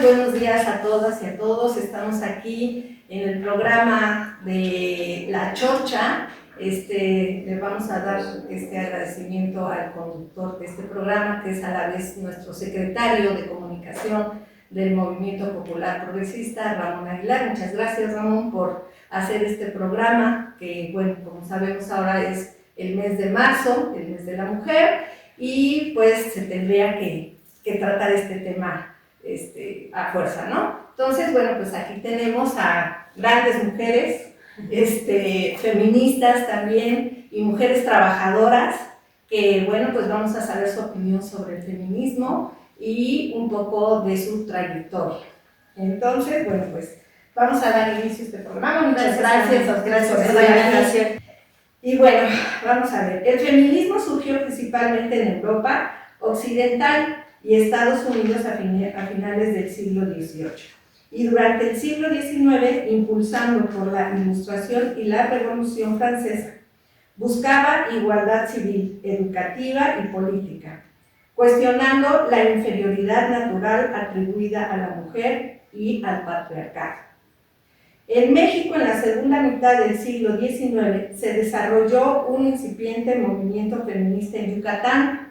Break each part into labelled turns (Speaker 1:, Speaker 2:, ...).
Speaker 1: buenos días a todas y a todos. Estamos aquí en el programa de La Chorcha. Le vamos a dar este agradecimiento al conductor de este programa, que es a la vez nuestro secretario de comunicación del Movimiento Popular Progresista, Ramón Aguilar. Muchas gracias, Ramón, por hacer este programa, que, bueno, como sabemos ahora es el mes de marzo, el mes de la mujer, y pues se tendría que tratar este tema a fuerza, ¿no? Entonces, bueno, pues aquí tenemos a grandes mujeres, feministas también, y mujeres trabajadoras, que, bueno, pues vamos a saber su opinión sobre el feminismo y un poco de su trayectoria. Entonces, bueno, pues vamos a dar inicio a este programa. Muchas gracias por esta invitación. Y bueno, vamos a ver. El feminismo surgió principalmente en Europa occidental y Estados Unidos a finales del siglo XVIII, y durante el siglo XIX, impulsando por la Ilustración y la Revolución Francesa, buscaba igualdad civil, educativa y política, cuestionando la inferioridad natural atribuida a la mujer y al patriarcado. En México, en la segunda mitad del siglo XIX, se desarrolló un incipiente movimiento feminista en Yucatán.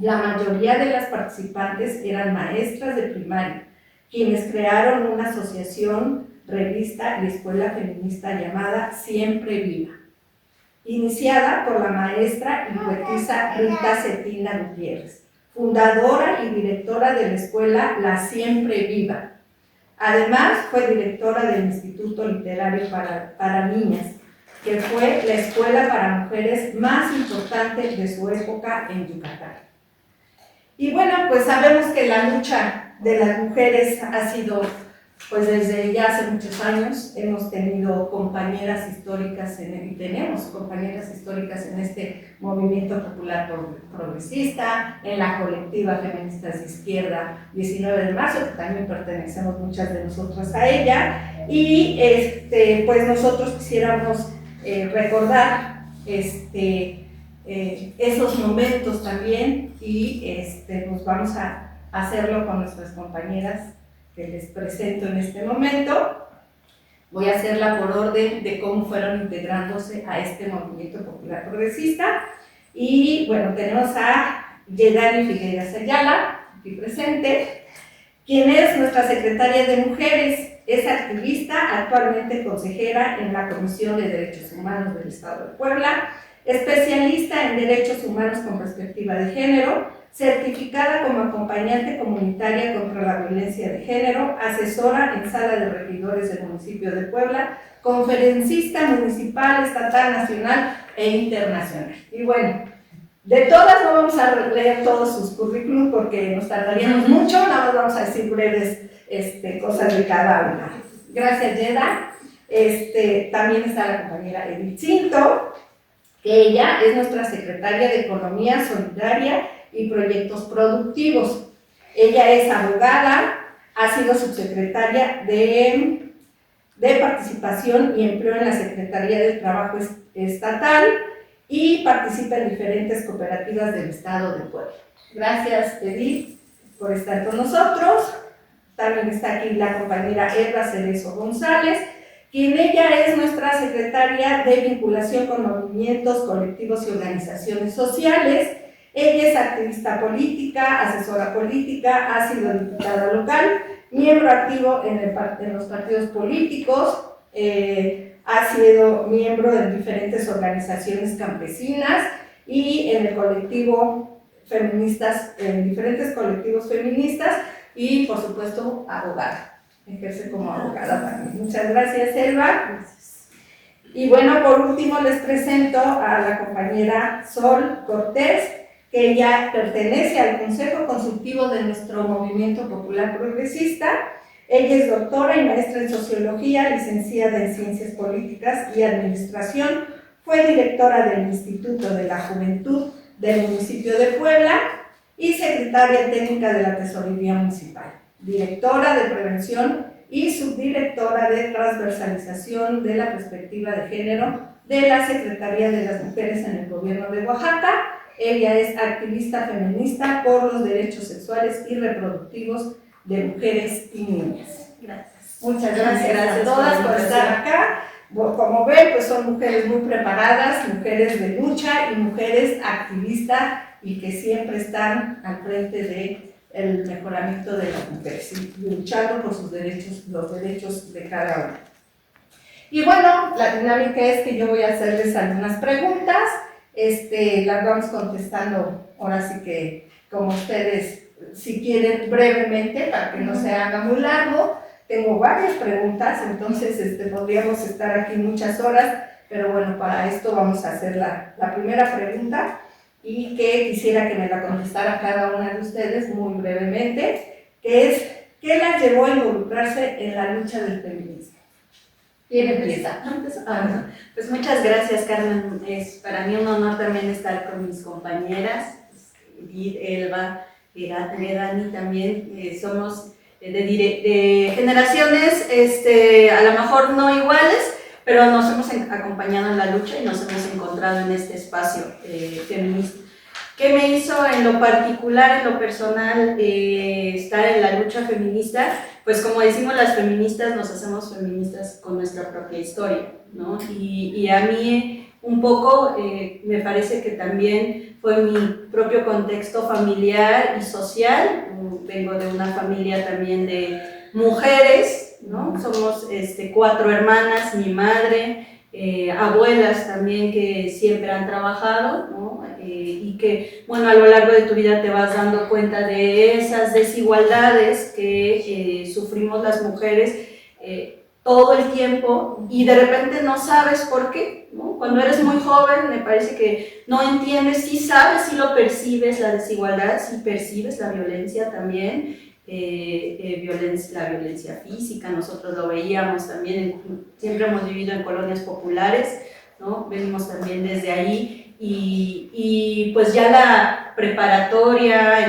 Speaker 1: La mayoría de las participantes eran maestras de primaria, quienes crearon una asociación, revista y escuela feminista llamada Siempre Viva, iniciada por la maestra y poetisa Rita Cetina Gutiérrez, fundadora y directora de la escuela La Siempre Viva. Además, fue directora del Instituto Literario para Niñas, que fue la escuela para mujeres más importante de su época en Yucatán. Y bueno, pues sabemos que la lucha de las mujeres ha sido, pues desde ya hace muchos años. Hemos tenido compañeras históricas y tenemos compañeras históricas en este movimiento popular progresista, en la colectiva Feministas de Izquierda 19 de marzo, que también pertenecemos muchas de nosotras a ella, y pues nosotros quisiéramos recordar esos momentos también, y pues vamos a hacerlo con nuestras compañeras que les presento en este momento. Voy a hacerla por orden de cómo fueron integrándose a este movimiento popular progresista. Y bueno, tenemos a Yedani Figueras Ayala, aquí presente, quien es nuestra secretaria de Mujeres. Es activista, actualmente consejera en la Comisión de Derechos Humanos del Estado de Puebla, especialista en derechos humanos con perspectiva de género, certificada como acompañante comunitaria contra la violencia de género, asesora en sala de regidores del municipio de Puebla, conferencista municipal, estatal, nacional e internacional. Y bueno, de todas no vamos a leer todos sus currículums porque nos tardaríamos mucho, nada más vamos a decir breves cosas de cada una. Gracias, Yeda. También está la compañera Edith Cinto, que ella es nuestra secretaria de Economía Solidaria y Proyectos Productivos. Ella es abogada, ha sido subsecretaria de Participación y Empleo en la Secretaría del Trabajo Estatal y participa en diferentes cooperativas del Estado de Puebla. Gracias, Edith, por estar con nosotros. También está aquí la compañera Eva Cerezo González, quien ella es nuestra secretaria de Vinculación con Movimientos, Colectivos y Organizaciones Sociales. Ella es activista política, asesora política, ha sido diputada local, miembro activo en los partidos políticos, ha sido miembro de diferentes organizaciones campesinas y en el colectivo feministas, en diferentes colectivos feministas, y por supuesto abogada. Ejerce como abogada también. Muchas gracias, Elba. Gracias. Y bueno, por último les presento a la compañera Sol Cortés, que ella pertenece al Consejo Consultivo de nuestro Movimiento Popular Progresista. Ella es doctora y maestra en Sociología, licenciada en Ciencias Políticas y Administración, fue directora del Instituto de la Juventud del municipio de Puebla y secretaria técnica de la Tesorería Municipal, directora de Prevención y subdirectora de Transversalización de la Perspectiva de Género de la Secretaría de las Mujeres en el Gobierno de Oaxaca. Ella es activista feminista por los derechos sexuales y reproductivos de mujeres y niñas.
Speaker 2: Gracias.
Speaker 1: Muchas gracias a todas por estar acá. Como ven, pues son mujeres muy preparadas, mujeres de lucha y mujeres activistas y que siempre están al frente del mejoramiento de las mujeres y luchando por sus derechos, los derechos de cada una. Y bueno, la dinámica es que yo voy a hacerles algunas preguntas, las vamos contestando ahora sí que como ustedes, si quieren brevemente, para que no se haga muy largo. Tengo varias preguntas, entonces podríamos estar aquí muchas horas, pero bueno, para esto vamos a hacer la primera pregunta y que quisiera que me la contestara cada una de ustedes muy brevemente, que es, ¿qué las llevó a involucrarse en la lucha del feminismo? ¿Quién empieza?
Speaker 2: Pues muchas gracias, Carmen. Es para mí un honor también estar con mis compañeras, Edith, Elba, Dani también. Somos de generaciones a lo mejor no iguales, pero nos hemos acompañado en la lucha y nos hemos encontrado en este espacio feminista. ¿Qué me hizo en lo particular, en lo personal, estar en la lucha feminista? Pues como decimos las feministas, nos hacemos feministas con nuestra propia historia, ¿no? Y a mí un poco me parece que también fue mi propio contexto familiar y social. Vengo de una familia también de mujeres, ¿no? Somos 4 hermanas, mi madre, abuelas también que siempre han trabajado, ¿no? Y que, bueno, a lo largo de tu vida te vas dando cuenta de esas desigualdades que sufrimos las mujeres todo el tiempo y de repente no sabes por qué, ¿no? Cuando eres muy joven me parece que no entiendes, sí sabes, sí lo percibes la desigualdad, sí percibes la violencia también, la violencia física, nosotros lo veíamos también, siempre hemos vivido en colonias populares, ¿no? Venimos también desde ahí y pues ya en la preparatoria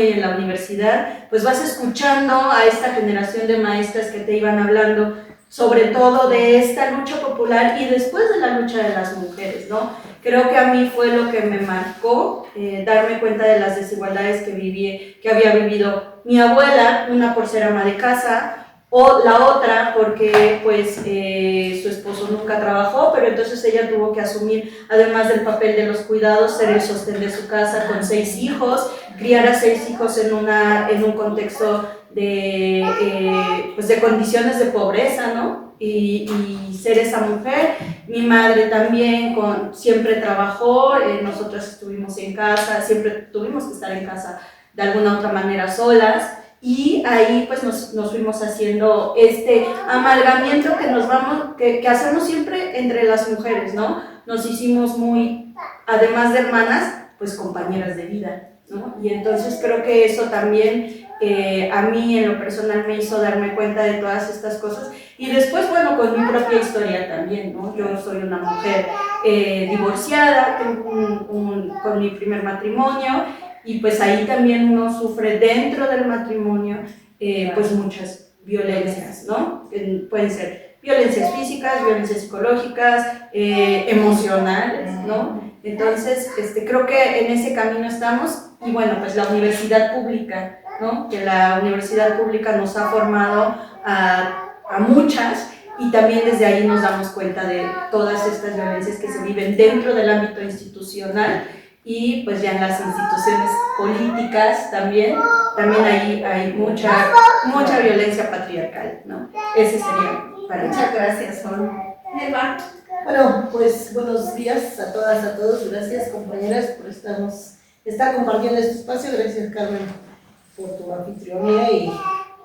Speaker 2: y en la universidad, pues vas escuchando a esta generación de maestras que te iban hablando sobre todo de esta lucha popular y después de la lucha de las mujeres, ¿no? Creo que a mí fue lo que me marcó, darme cuenta de las desigualdades que había vivido mi abuela, una por ser ama de casa, o la otra porque pues su esposo nunca trabajó, pero entonces ella tuvo que asumir, además del papel de los cuidados, ser el sostén de su casa con 6 hijos, criar a 6 hijos en un contexto pues de condiciones de pobreza, ¿no? Y ser esa mujer. Mi madre también siempre trabajó, nosotras estuvimos en casa, siempre tuvimos que estar en casa de alguna otra manera solas. Y ahí pues nos fuimos haciendo este amalgamiento que hacemos siempre entre las mujeres, ¿no? Nos hicimos muy, además de hermanas, pues compañeras de vida, ¿no? Y entonces creo que eso también a mí en lo personal me hizo darme cuenta de todas estas cosas. Y después, bueno, con mi propia historia también, ¿no? Yo soy una mujer divorciada, con mi primer matrimonio, y pues ahí también uno sufre dentro del matrimonio pues muchas violencias, ¿no? Pueden ser violencias físicas, violencias psicológicas, emocionales, ¿no? Entonces creo que en ese camino estamos y bueno, pues la universidad pública, ¿no? Que la universidad pública nos ha formado a muchas y también desde ahí nos damos cuenta de todas estas violencias que se viven dentro del ámbito institucional y pues ya en las instituciones políticas también ahí hay mucha violencia patriarcal, ¿no? Ese sería para mí.
Speaker 1: Muchas gracias, Sol. Eva.
Speaker 3: Bueno, pues buenos días a todas, a todos. Gracias, compañeras, por estar compartiendo este espacio. Gracias, Carmen, por tu anfitrionía y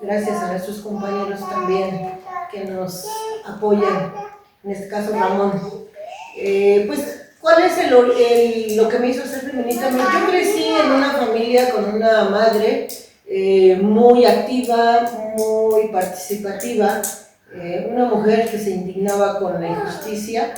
Speaker 3: gracias a nuestros compañeros también que nos apoyan, en este caso Ramón. Pues, ¿cuál es lo que me hizo ser feminista? Yo crecí en una familia con una madre muy activa, muy participativa, una mujer que se indignaba con la injusticia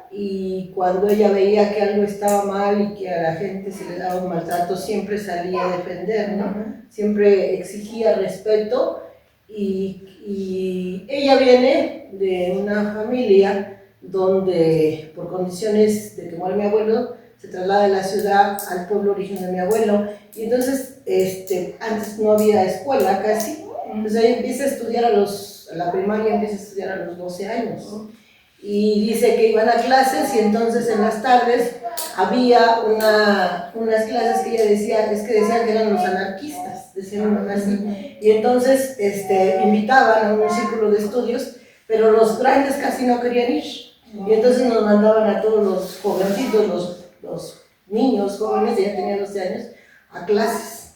Speaker 3: y cuando ella veía que algo estaba mal y que a la gente se le daba un maltrato, siempre salía a defender, ¿no? Siempre exigía respeto y ella viene de una familia donde por condiciones de que muere mi abuelo se traslada de la ciudad al pueblo origen de mi abuelo, y entonces antes no había escuela casi, entonces ahí empieza a estudiar la primaria empieza a estudiar a los 12 años, y dice que iban a clases, y entonces en las tardes había unas clases que ella decía, decían que eran los anarquistas, decían así, y entonces invitaban a un círculo de estudios, pero los grandes casi no querían ir, y entonces nos mandaban a todos los jovencitos, los niños jóvenes, ya tenían 12 años, a clases.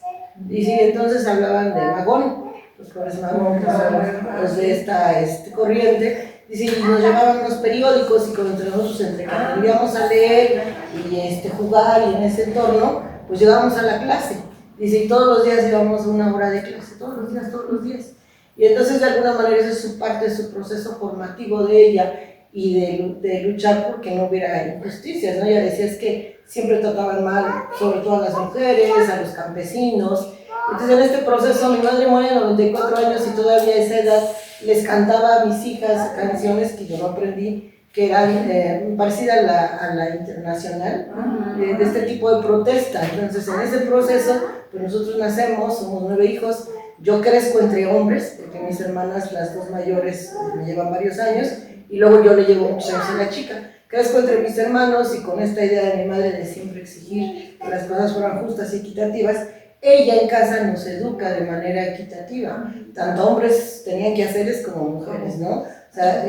Speaker 3: Y sí, entonces hablaban de Magón, los pobres Magón, que son los de esta corriente. Y sí, nos llevaban unos periódicos y entre nosotros, entre que aprendíamos a leer y jugar y en ese entorno, pues llegábamos a la clase. Dice, y todos los días íbamos a una hora de clase, todos los días. Y entonces de alguna manera eso es su parte de su proceso formativo de ella, y de luchar porque no hubiera injusticias, ¿no? Ella decía, es que siempre trataban mal, sobre todo a las mujeres, a los campesinos. Entonces en este proceso mi madre muere a 94 años y todavía a esa edad les cantaba a mis hijas canciones que yo no aprendí, que eran parecidas a la internacional, de este tipo de protesta. Entonces en ese proceso, pues nosotros nacemos, somos 9 hijos, yo crezco entre hombres, porque mis hermanas, las 2 mayores, me llevan varios años, y luego yo le llevo muchos años a la chica. Crezco entre mis hermanos y con esta idea de mi madre de siempre exigir que las cosas fueran justas y equitativas, ella en casa nos educa de manera equitativa. Tanto hombres tenían que hacerles como mujeres, ¿no? O sea,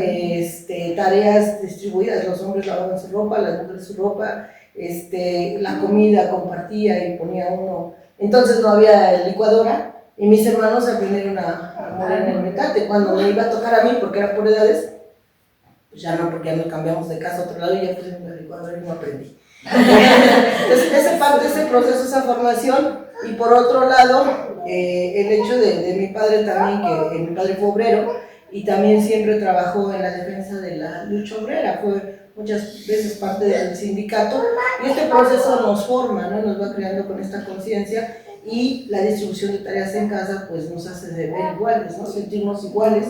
Speaker 3: tareas distribuidas, los hombres lavaban su ropa, las mujeres su ropa, la comida compartía y ponía uno. Entonces no había licuadora y mis hermanos aprendieron a moler en el metate. Cuando me iba a tocar a mí, porque era por edades, pues ya no, porque ya nos cambiamos de casa a otro lado y ya pusimos la licuadora y no aprendí. Entonces, ese proceso, esa formación, y por otro lado, el hecho de mi padre también, que mi padre fue obrero y también siempre trabajó en la defensa de la lucha obrera, fue muchas veces parte del sindicato, y este proceso nos forma, ¿no? Nos va creando con esta conciencia, y la distribución de tareas en casa pues nos hace de ver iguales, ¿no? Sentirnos iguales.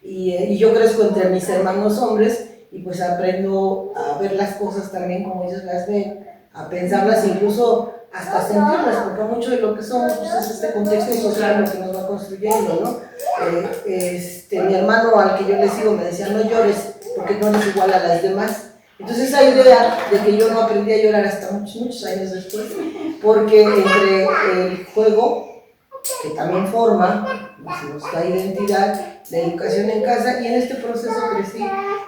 Speaker 3: Y yo crezco entre mis hermanos hombres y pues aprendo a ver las cosas también como ellos las ven, a pensarlas, incluso hasta sentirlas, porque mucho de lo que somos pues, es este contexto social lo que nos va construyendo, ¿no? Mi hermano al que yo le sigo me decía, no llores porque no eres igual a las demás. Entonces esa idea de que yo no aprendí a llorar hasta muchos años después, porque entre el juego, que también forma nuestra identidad, la educación en casa, y en este proceso crecí,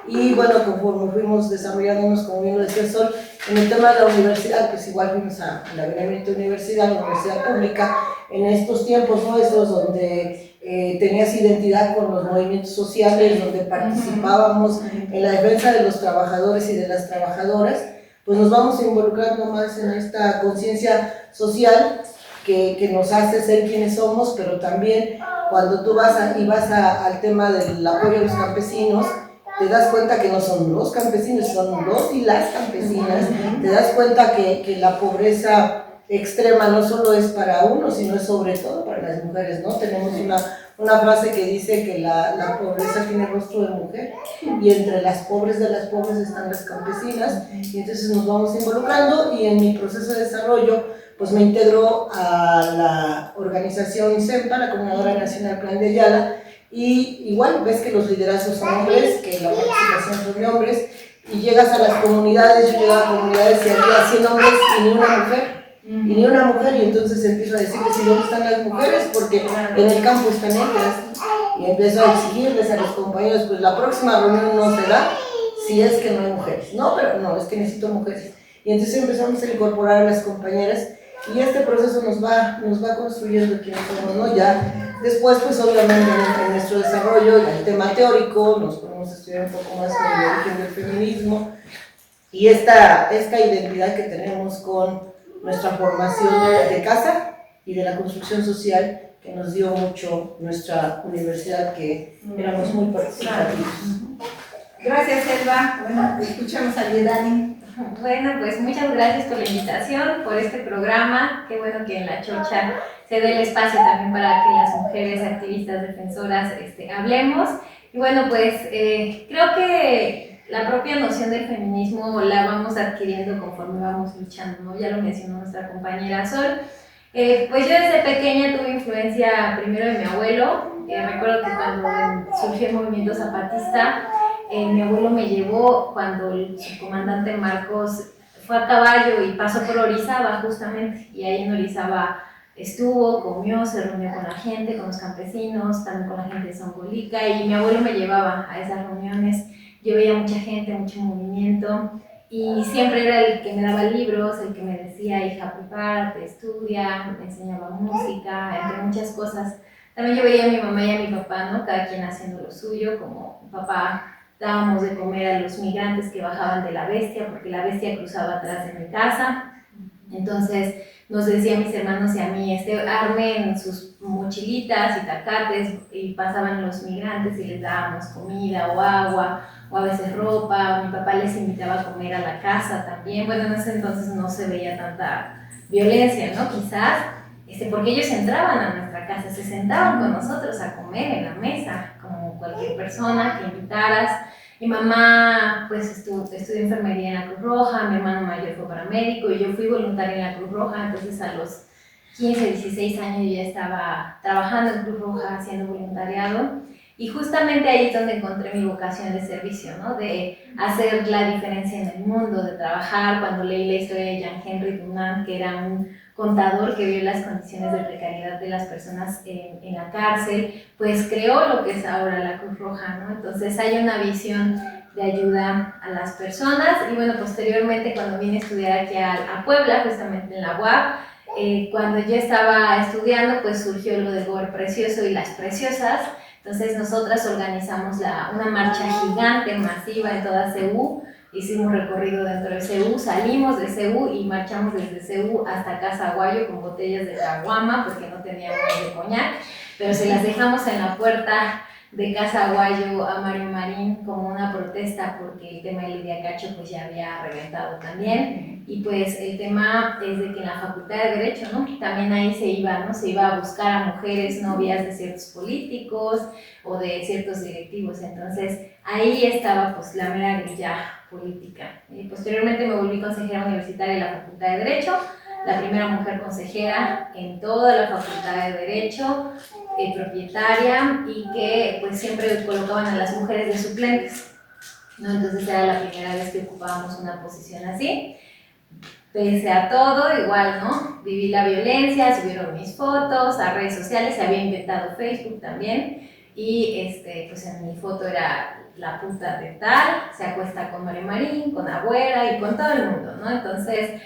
Speaker 3: y bueno, conforme fuimos desarrollándonos, como bien lo decía Sol, en el tema de la universidad, pues igual fuimos a la Benemérita Universidad, la universidad pública, en estos tiempos nuestros donde tenías identidad con los movimientos sociales, donde participábamos en la defensa de los trabajadores y de las trabajadoras, pues nos vamos involucrando más en esta conciencia social que nos hace ser quienes somos, pero también cuando tú vas al tema del apoyo a los campesinos, te das cuenta que no son los campesinos, son los y las campesinas, te das cuenta que la pobreza extrema no solo es para uno, sino es sobre todo para las mujeres, ¿no? Tenemos una frase que dice que la pobreza tiene rostro de mujer, y entre las pobres de las pobres están las campesinas, y entonces nos vamos involucrando, y en mi proceso de desarrollo pues me integro a la organización CEMPA, la Coordinadora Nacional Plan de Ayala, y igual ves que los liderazgos son hombres, que la participación son de hombres, y llegas a las comunidades, yo llego a comunidades y había 100 hombres y ni una mujer, y entonces empiezo a decirles, ¿y dónde están las mujeres? Porque en el campo están ellas, y empiezo a exigirles a los compañeros, pues la próxima reunión no se da si es que no hay mujeres. No, pero no, es que necesito mujeres. Y entonces empezamos a incorporar a las compañeras, y este proceso nos va construyendo quienes somos, ¿no? Ya después, pues obviamente en nuestro desarrollo, en el tema teórico, nos podemos estudiar un poco más con el origen del feminismo, y esta identidad que tenemos con nuestra formación de casa y de la construcción social que nos dio mucho nuestra universidad, que éramos muy participativos.
Speaker 1: Gracias, Elba. Bueno, escuchamos a Dani.
Speaker 2: Bueno, pues muchas gracias por la invitación, por este programa. Qué bueno que en La Chocha se dé el espacio también para que las mujeres activistas defensoras hablemos. Y bueno, pues creo que
Speaker 4: la propia noción del feminismo la vamos adquiriendo conforme vamos luchando, ¿no? Ya lo mencionó nuestra compañera Sol. Pues yo desde pequeña tuve influencia primero de mi abuelo. Recuerdo que cuando surgió el movimiento zapatista, mi abuelo me llevó cuando el subcomandante Marcos fue a caballo y pasó por Orizaba justamente, y ahí en Orizaba estuvo, comió, se reunió con la gente, con los campesinos, también con la gente de Zongolica, y mi abuelo me llevaba a esas reuniones. Yo veía mucha gente, mucho movimiento, y siempre era el que me daba libros, el que me decía, hija, prepárate, estudia, me enseñaba música, entre muchas cosas. También yo veía a mi mamá y a mi papá, ¿no? Cada quien haciendo lo suyo, como mi papá dábamos de comer a los migrantes que bajaban de la Bestia, porque la Bestia cruzaba atrás de mi casa. Entonces nos decía a mis hermanos y a mí, armen sus mochilitas y tacates, y pasaban los migrantes y les dábamos comida o agua, o a veces ropa. Mi papá les invitaba a comer a la casa también. Bueno, en ese entonces no se veía tanta violencia, ¿no? Quizás, porque ellos entraban a nuestra casa, se sentaban con nosotros a comer en la mesa, como cualquier persona que invitaras. Mi mamá pues estudió enfermería en la Cruz Roja, mi hermano mayor fue paramédico y yo fui voluntaria en la Cruz Roja. Entonces a los 15, 16 años yo ya estaba trabajando en Cruz Roja, haciendo voluntariado, y justamente ahí es donde encontré mi vocación de servicio, ¿no? De hacer la diferencia en el mundo, de trabajar. Cuando leí la historia de Jean-Henry Dunant, que era un contador que vio las condiciones de precariedad de las personas en la cárcel, pues creó lo que es ahora la Cruz Roja, ¿no? Entonces hay una visión de ayuda a las personas. Y bueno, posteriormente cuando vine a estudiar aquí a Puebla, justamente en la UAP, cuando yo estaba estudiando, pues surgió lo del Gober Precioso y las Preciosas. Entonces nosotras organizamos una marcha gigante, masiva en toda CU. Hicimos recorrido dentro de CU, salimos de CU y marchamos desde CU hasta Casa Aguayo con botellas de caguama, porque no teníamos de coñac, pero se las dejamos en la puerta de Casa Aguayo a Mario Marín como una protesta, porque el tema de Lidia Cacho pues ya había reventado también. Y pues el tema es de que en la Facultad de Derecho, ¿no? También ahí se iba, ¿no? Se iba a buscar a mujeres novias de ciertos políticos o de ciertos directivos. Entonces ahí estaba pues la mera grilla política. Y posteriormente me volví consejera universitaria de la Facultad de Derecho, la primera mujer consejera en toda la Facultad de Derecho, propietaria, y que pues siempre colocaban a las mujeres de suplentes, ¿no? Entonces era la primera vez que ocupábamos una posición así. Pese a todo, igual, ¿no? Viví la violencia, subieron mis fotos a redes sociales, se había inventado Facebook también, y pues en mi foto era la puta de tal, se acuesta con Mario Marín, con Abuela y con todo el mundo, ¿no? Entonces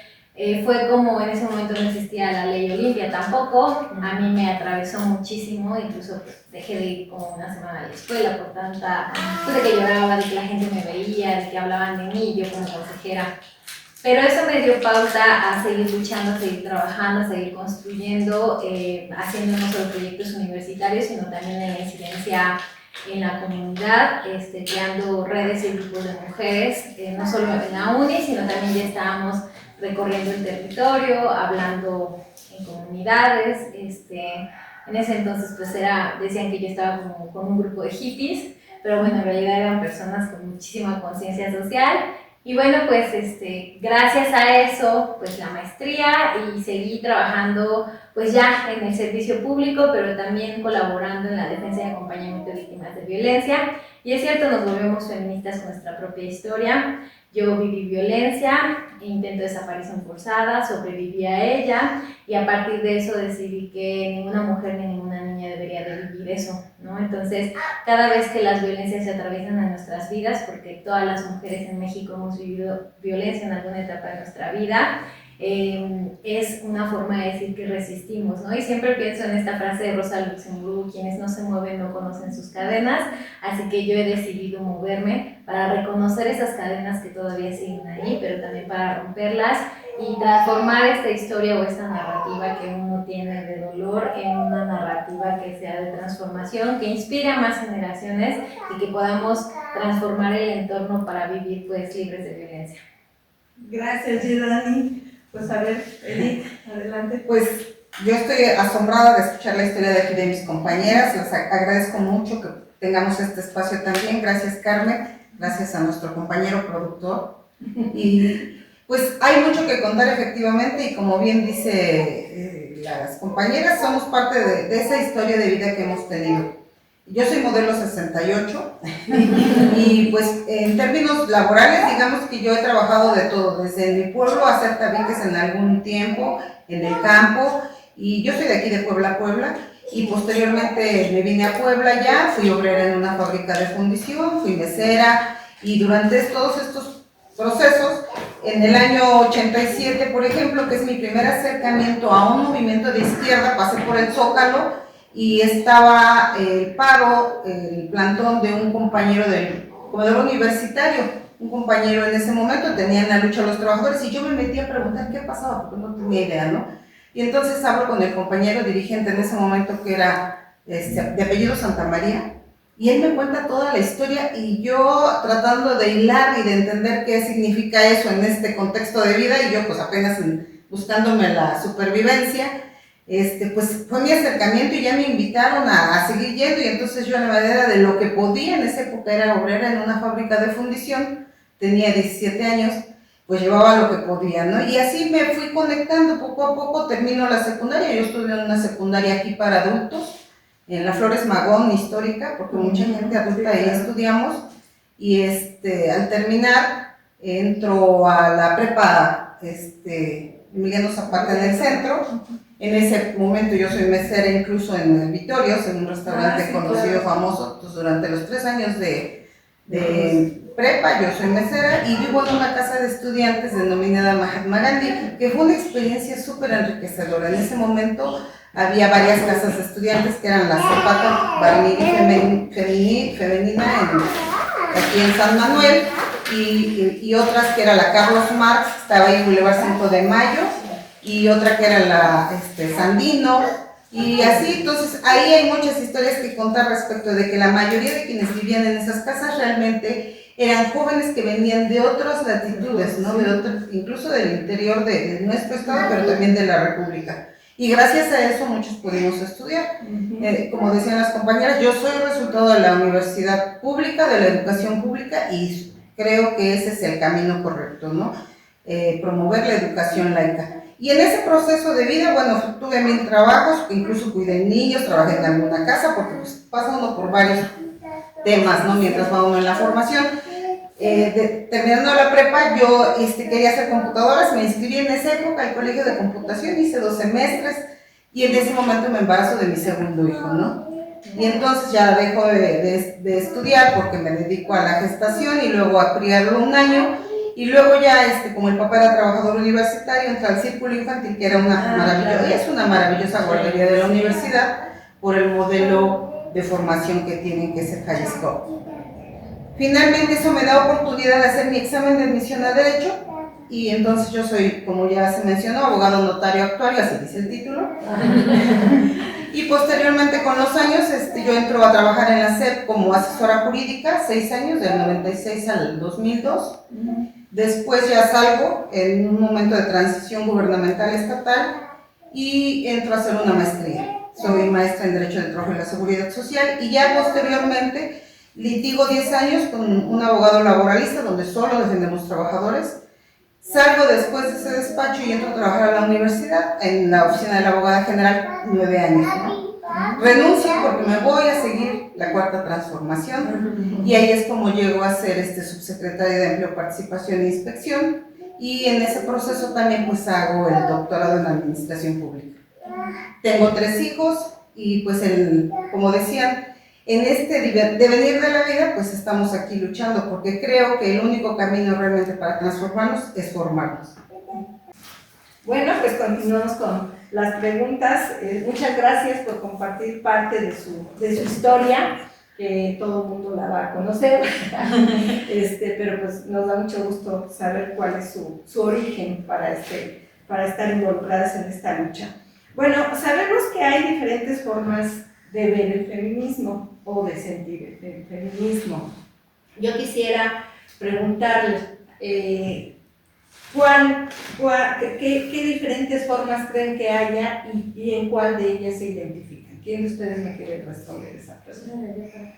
Speaker 4: fue como en ese momento no existía la ley Olimpia tampoco. A mí me atravesó muchísimo, incluso pues, dejé de ir como una semana a la escuela por tanta, pues, de que lloraba, de que la gente me veía, de que hablaban de mí, yo como consejera. Pero eso me dio pauta a seguir luchando, a seguir trabajando, a seguir construyendo, haciendo no solo proyectos universitarios, sino también en la incidencia en la comunidad, creando redes y grupos de mujeres, no solo en la uni, sino también ya estábamos recorriendo el territorio, hablando en comunidades. En ese entonces pues decían que yo estaba como con un grupo de hippies, pero bueno, en realidad eran personas con muchísima conciencia social. Y bueno, pues gracias a eso, pues la maestría, y seguí trabajando pues ya en el servicio público, pero también colaborando en la defensa y acompañamiento de víctimas de violencia. Y es cierto, nos volvemos feministas con nuestra propia historia. Yo viví violencia, intento de desaparición forzada, sobreviví a ella, y a partir de eso decidí que ninguna mujer ni ninguna niña debería de vivir eso, ¿no? Entonces, cada vez que las violencias se atraviesan en nuestras vidas, porque todas las mujeres en México hemos vivido violencia en alguna etapa de nuestra vida, es una forma de decir que resistimos, ¿no? Y siempre pienso en esta frase de Rosa Luxemburgo: quienes no se mueven no conocen sus cadenas. Así que yo he decidido moverme para reconocer esas cadenas que todavía siguen ahí, pero también para romperlas y transformar esta historia o esta narrativa que uno tiene de dolor en una narrativa que sea de transformación, que inspire a más generaciones y que podamos transformar el entorno para vivir pues libres de violencia.
Speaker 1: Gracias, Dani. Pues a ver, Edith, adelante.
Speaker 5: Pues yo estoy asombrada de escuchar la historia de aquí de mis compañeras. Les agradezco mucho que tengamos este espacio también. Gracias, Carmen. gracias a nuestro compañero productor. Y pues hay mucho que contar efectivamente y como bien dice las compañeras, somos parte de esa historia de vida que hemos tenido. Yo soy modelo 68 y pues en términos laborales digamos que yo he trabajado de todo, desde mi pueblo a hacer tabiques en algún tiempo, en el campo, y yo soy de aquí de Puebla, y posteriormente me vine a Puebla ya, fui obrera en una fábrica de fundición, fui mesera, y durante todos estos procesos, en el año 87, por ejemplo, que es mi primer acercamiento a un movimiento de izquierda, pasé por el Zócalo y estaba el paro, el plantón de un compañero del comedor universitario, un compañero en ese momento, tenía en la lucha a los trabajadores y yo me metí a preguntar qué pasaba, porque no tenía idea, ¿no? Y entonces hablo con el compañero dirigente en ese momento que era de apellido Santa María, y él me cuenta toda la historia y yo tratando de hilar y de entender qué significa eso en este contexto de vida, y yo pues apenas buscándome la supervivencia, pues fue mi acercamiento y ya me invitaron a seguir yendo, y entonces yo a la manera de lo que podía, en esa época era obrera en una fábrica de fundición, tenía 17 años, pues llevaba lo que podía, ¿no? Y así me fui conectando poco a poco, termino la secundaria, yo estudié en una secundaria aquí para adultos, en la Flores Magón histórica, porque mucha gente adulta ahí estudiamos, y al terminar entro a la prepa Emiliano Zapata en el centro. En ese momento yo soy mesera incluso en el Vitorios, en un restaurante conocido, famoso. Entonces, durante los 3 años de prepa yo soy mesera y vivo en una casa de estudiantes denominada Mahatma Gandhi, que fue una experiencia súper enriquecedora. En ese momento había varias casas de estudiantes que eran la Zapata Varonil Femenina aquí en San Manuel, y otras que era la Carlos Marx, estaba ahí Boulevard 5 de Mayo, y otra que era la Sandino, y así. Entonces ahí hay muchas historias que contar respecto de que la mayoría de quienes vivían en esas casas realmente eran jóvenes que venían de otras latitudes, ¿no? Incluso del interior de nuestro estado, pero también de la República. Y gracias a eso muchos pudimos estudiar. Como decían las compañeras, yo soy resultado de la universidad pública, de la educación pública, y creo que ese es el camino correcto, ¿no? Promover la educación laica. Y en ese proceso de vida, bueno, tuve 1000 trabajos, incluso cuidé niños, trabajé en alguna casa, porque pues, pasa uno por varios temas, ¿no? Mientras va uno en la formación. Terminando la prepa, yo quería hacer computadoras, me inscribí en esa época al colegio de computación, hice 2 semestres, y en ese momento me embarazo de mi segundo hijo, ¿no? Y entonces ya dejo de estudiar porque me dedico a la gestación y luego a criarlo 1 año, y luego ya, como el papá era trabajador universitario, entra al Círculo Infantil, que era es una maravillosa guardería de la universidad, por el modelo de formación que tienen, que es el High School. Finalmente eso me da oportunidad de hacer mi examen de admisión a Derecho, y entonces yo soy, como ya se mencionó, abogado notario actuario, así dice el título. Y posteriormente con los años yo entro a trabajar en la SEP como asesora jurídica, 6 años, del 96 al 2002. Después ya salgo en un momento de transición gubernamental estatal y entro a hacer una maestría. Soy maestra en Derecho del Trabajo y la Seguridad Social, y ya posteriormente litigo 10 años con un abogado laboralista donde solo defendemos trabajadores. Salgo después de ese despacho y entro a trabajar a la universidad en la oficina de la abogada general 9 años, ¿no? Renuncio porque me voy a seguir la cuarta transformación, y ahí es como llego a ser subsecretaria de Empleo, Participación e Inspección, y en ese proceso también pues hago el doctorado en Administración Pública. Tengo 3 hijos y pues como decían, en este devenir de la vida pues estamos aquí luchando, porque creo que el único camino realmente para transformarnos es formarnos.
Speaker 1: Bueno, pues continuamos con las preguntas. Muchas gracias por compartir parte de su historia, que todo el mundo la va a conocer, pero pues nos da mucho gusto saber cuál es su origen para estar involucradas en esta lucha. Bueno, sabemos que hay diferentes formas de ver el feminismo o de sentir el feminismo. Yo quisiera preguntarles, ¿qué diferentes formas creen que haya y en cuál de ellas se identifican? ¿Quién de ustedes me quiere responder esa pregunta?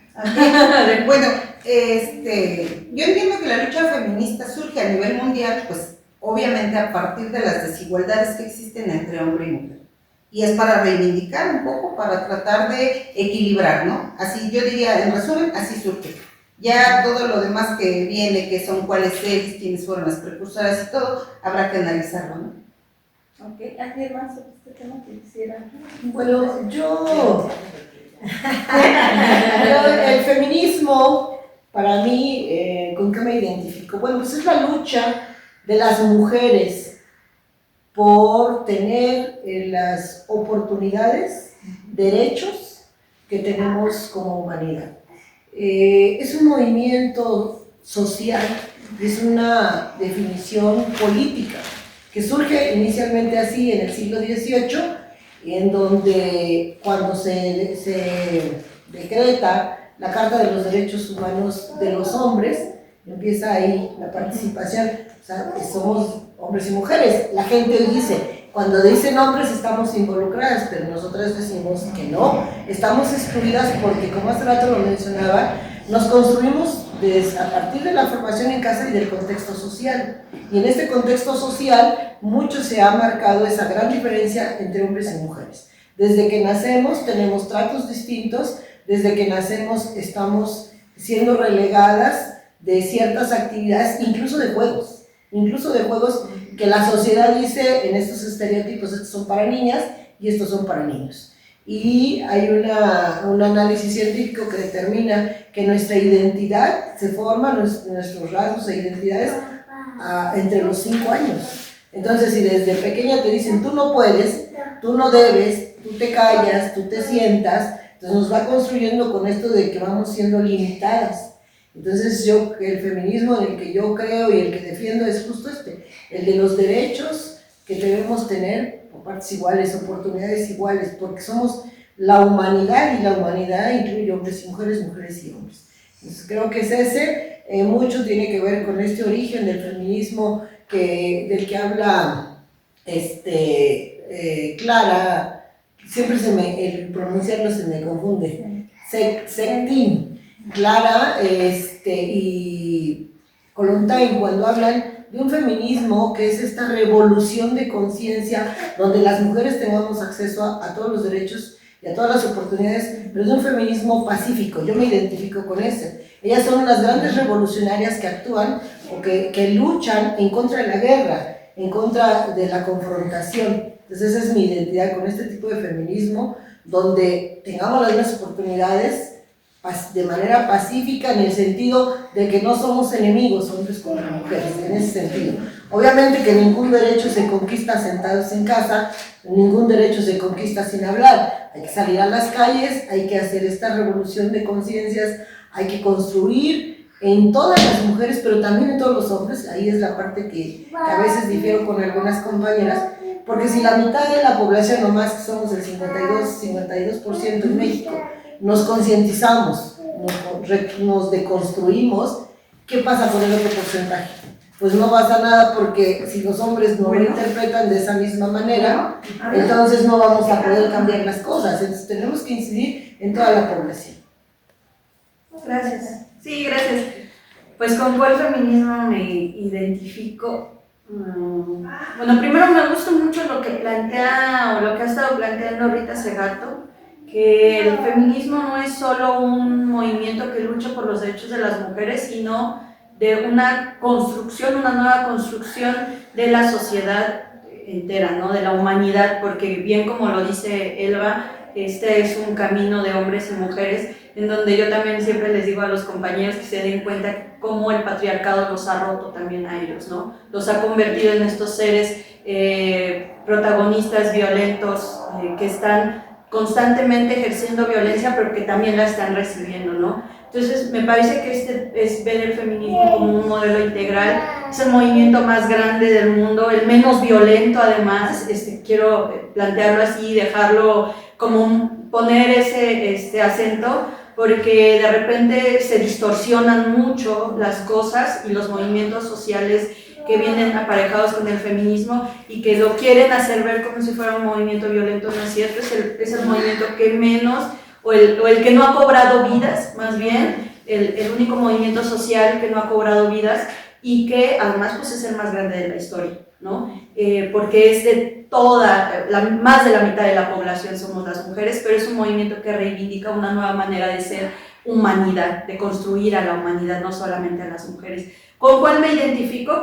Speaker 5: Bueno, yo entiendo que la lucha feminista surge a nivel mundial, pues obviamente a partir de las desigualdades que existen entre hombre y mujer. Y es para reivindicar un poco, para tratar de equilibrar, ¿no? Así yo diría, en resumen, así surge. Ya todo lo demás que viene, que son cuáles series, quiénes fueron las precursoras y todo, habrá que analizarlo, ¿no?
Speaker 1: Ok, ¿alguien más sobre este tema que quisiera?
Speaker 3: Bueno, el feminismo, para mí, ¿con qué me identifico? Bueno, pues es la lucha de las mujeres por tener las oportunidades, derechos que tenemos como humanidad. Es un movimiento social, es una definición política que surge inicialmente así en el siglo XVIII, en donde cuando se decreta la Carta de los Derechos Humanos de los Hombres, empieza ahí la participación, o sea, somos hombres y mujeres. La gente dice, cuando dicen hombres estamos involucradas, pero nosotras decimos que no, estamos excluidas porque, como hace rato lo mencionaba, nos construimos a partir de la formación en casa y del contexto social. Y en este contexto social mucho se ha marcado esa gran diferencia entre hombres y mujeres. Desde que nacemos tenemos tratos distintos, desde que nacemos estamos siendo relegadas de ciertas actividades, incluso de juegos que la sociedad dice en estos estereotipos, estos son para niñas y estos son para niños. Y hay un análisis científico que determina que nuestra identidad se forma, nuestros rasgos e identidades entre los 5 años. Entonces, si desde pequeña te dicen, tú no puedes, tú no debes, tú te callas, tú te sientas, entonces nos va construyendo con esto de que vamos siendo limitadas. Entonces el feminismo en el que yo creo y el que defiendo es justo el de los derechos que debemos tener por partes iguales, oportunidades iguales, porque somos la humanidad y la humanidad incluye hombres y mujeres, mujeres y hombres. Entonces creo que es ese, mucho tiene que ver con este origen del feminismo del que habla Clara, siempre el pronunciarlo se me confunde, Sectin. Clara y Kollontai, cuando hablan de un feminismo que es esta revolución de conciencia donde las mujeres tengamos acceso a todos los derechos y a todas las oportunidades, pero es un feminismo pacífico. Yo me identifico con ese. Ellas son las grandes revolucionarias que actúan o que luchan en contra de la guerra, en contra de la confrontación. Entonces esa es mi identidad con este tipo de feminismo, donde tengamos las mismas oportunidades de manera pacífica, en el sentido de que no somos enemigos hombres contra mujeres, en ese sentido. Obviamente que ningún derecho se conquista sentados en casa, ningún derecho se conquista sin hablar. Hay que salir a las calles, hay que hacer esta revolución de conciencias, hay que construir en todas las mujeres, pero también en todos los hombres. Ahí es la parte que a veces difiero con algunas compañeras, porque si la mitad de la población, nomás que somos el 52% en México, nos concientizamos, nos deconstruimos, ¿qué pasa con el otro porcentaje? Pues no pasa nada, porque si los hombres no lo interpretan de esa misma manera, entonces no vamos a poder cambiar las cosas. Entonces tenemos que incidir en toda la población.
Speaker 2: Gracias. Sí, gracias. Pues con cuál feminismo me identifico. Bueno, primero me gusta mucho lo que plantea o lo que ha estado planteando Rita Segato, que el feminismo no es solo un movimiento que lucha por los derechos de las mujeres, sino de una construcción, una nueva construcción de la sociedad entera, ¿no? De la humanidad, porque bien como lo dice Elba, este es un camino de hombres y mujeres, en donde yo también siempre les digo a los compañeros que se den cuenta cómo el patriarcado los ha roto también a ellos, ¿no? Los ha convertido en estos seres protagonistas violentos que están constantemente ejerciendo violencia, pero que también la están recibiendo, ¿no? Entonces me parece que es ver el feminismo como un modelo integral, es el movimiento más grande del mundo, el menos violento además, quiero plantearlo así, dejarlo como poner ese acento, porque de repente se distorsionan mucho las cosas y los movimientos sociales que vienen aparejados con el feminismo y que lo quieren hacer ver como si fuera un movimiento violento. No es cierto, es el movimiento que menos o el que no ha cobrado vidas, más bien, el único movimiento social que no ha cobrado vidas y que además pues es el más grande de la historia, ¿no? Porque es de más de la mitad de la población somos las mujeres, pero es un movimiento que reivindica una nueva manera de ser humanidad, de construir a la humanidad, no solamente a las mujeres. ¿Con cuál me identifico?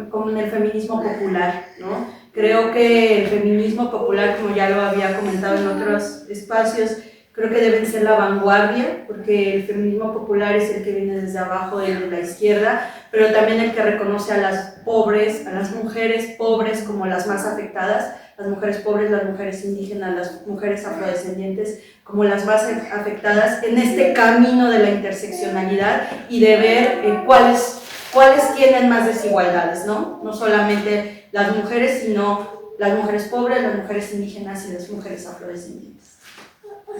Speaker 2: Con el feminismo popular, ¿no? Creo que el feminismo popular, como ya lo había comentado en otros espacios, creo que deben ser la vanguardia, porque el feminismo popular es el que viene desde abajo, de la izquierda, pero también el que reconoce a las pobres, a las mujeres pobres como las más afectadas, las mujeres pobres, las mujeres indígenas, las mujeres afrodescendientes como las más afectadas en este camino de la interseccionalidad y de ver cuáles tienen más desigualdades, ¿no? No solamente las mujeres, sino las mujeres pobres, las mujeres indígenas y las mujeres afrodescendientes.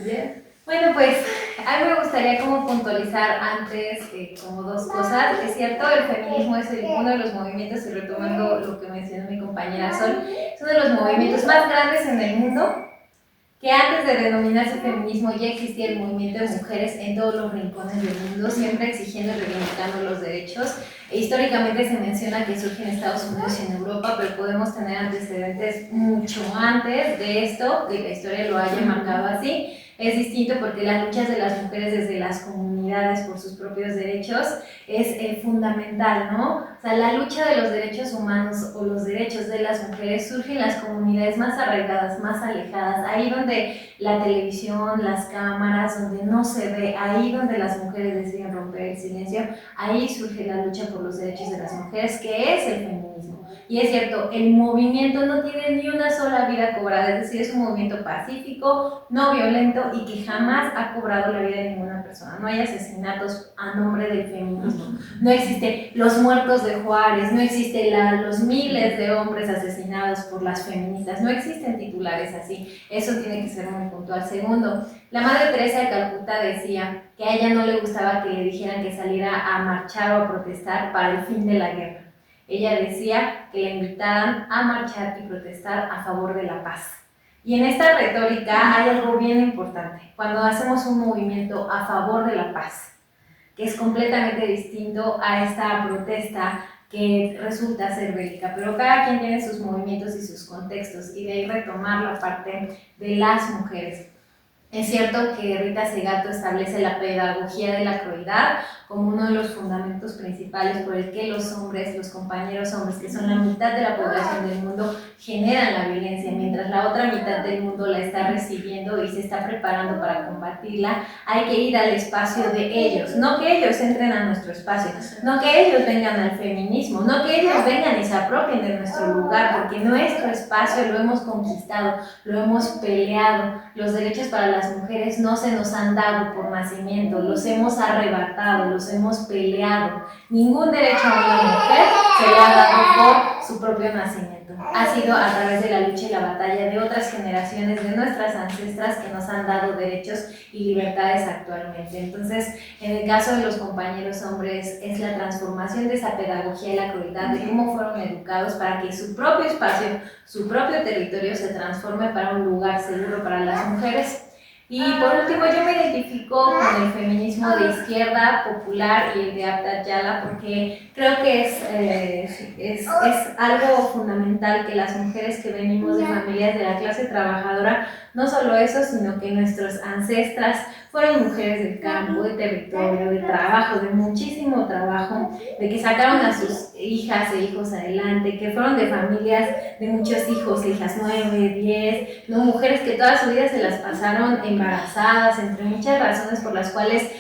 Speaker 4: Bien. Bueno, pues a mí me gustaría como puntualizar antes como dos cosas. Es cierto, el feminismo es uno de los movimientos, y retomando lo que mencionó mi compañera Sol, es uno de los movimientos más grandes en el mundo, que antes de denominarse feminismo ya existía el movimiento de mujeres en todos los rincones del mundo, siempre exigiendo y reivindicando los derechos. Históricamente se menciona que surge en Estados Unidos y en Europa, pero podemos tener antecedentes mucho antes de esto, que la historia lo haya marcado así. Es distinto porque las luchas de las mujeres desde las comunidades por sus propios derechos es fundamental, ¿no? O sea, la lucha de los derechos humanos o los derechos de las mujeres surge en las comunidades más arraigadas, más alejadas, ahí donde la televisión, las cámaras, donde no se ve, ahí donde las mujeres deciden romper el silencio, ahí surge la lucha por los derechos de las mujeres, que es el feminismo. Y es cierto, el movimiento no tiene ni una sola vida cobrada, es decir, es un movimiento pacífico, no violento y que jamás ha cobrado la vida de ninguna persona. No hay asesinatos a nombre del feminismo, no existen los muertos de Juárez, no existen los miles de hombres asesinados por las feministas, no existen titulares así, eso tiene que ser muy puntual. Segundo, la Madre Teresa de Calcuta decía que a ella no le gustaba que le dijeran que saliera a marchar o a protestar para el fin de la guerra. Ella decía que la invitaran a marchar y protestar a favor de la paz. Y en esta retórica hay algo bien importante. Cuando hacemos un movimiento a favor de la paz, que es completamente distinto a esta protesta que resulta ser bélica, pero cada quien tiene sus movimientos y sus contextos, y de ahí retomar la parte de las mujeres. Es cierto que Rita Segato establece la pedagogía de la crueldad como uno de los fundamentos principales por el que los hombres, los compañeros hombres, que son la mitad de la población del mundo, generan la violencia, mientras la otra mitad del mundo la está recibiendo y se está preparando para combatirla. Hay que ir al espacio de ellos, no que ellos entren a nuestro espacio, no que ellos vengan al feminismo, no que ellos vengan y se apropien de nuestro lugar, porque nuestro espacio lo hemos conquistado, lo hemos peleado. Los derechos para las mujeres no se nos han dado por nacimiento, los hemos arrebatado, los hemos peleado. Ningún derecho a una mujer se le ha dado por su propio nacimiento. Ha sido a través de la lucha y la batalla de otras generaciones, de nuestras ancestras, que nos han dado derechos y libertades actualmente. Entonces, en el caso de los compañeros hombres, es la transformación de esa pedagogía de la crueldad, de cómo fueron educados para que su propio espacio, su propio territorio se transforme para un lugar seguro para las mujeres. Y por último, yo me identifico con el feminismo de izquierda popular y el de Abda Yala, porque creo que es algo fundamental que las mujeres que venimos de familias de la clase trabajadora, no solo eso, sino que nuestras ancestras fueron mujeres del campo, de territorio, de trabajo, de muchísimo trabajo, de que sacaron a sus hijas e hijos adelante, que fueron de familias de muchos hijos, hijas 9, 10, ¿no? Mujeres que toda su vida se las pasaron embarazadas, entre muchas razones por las cuales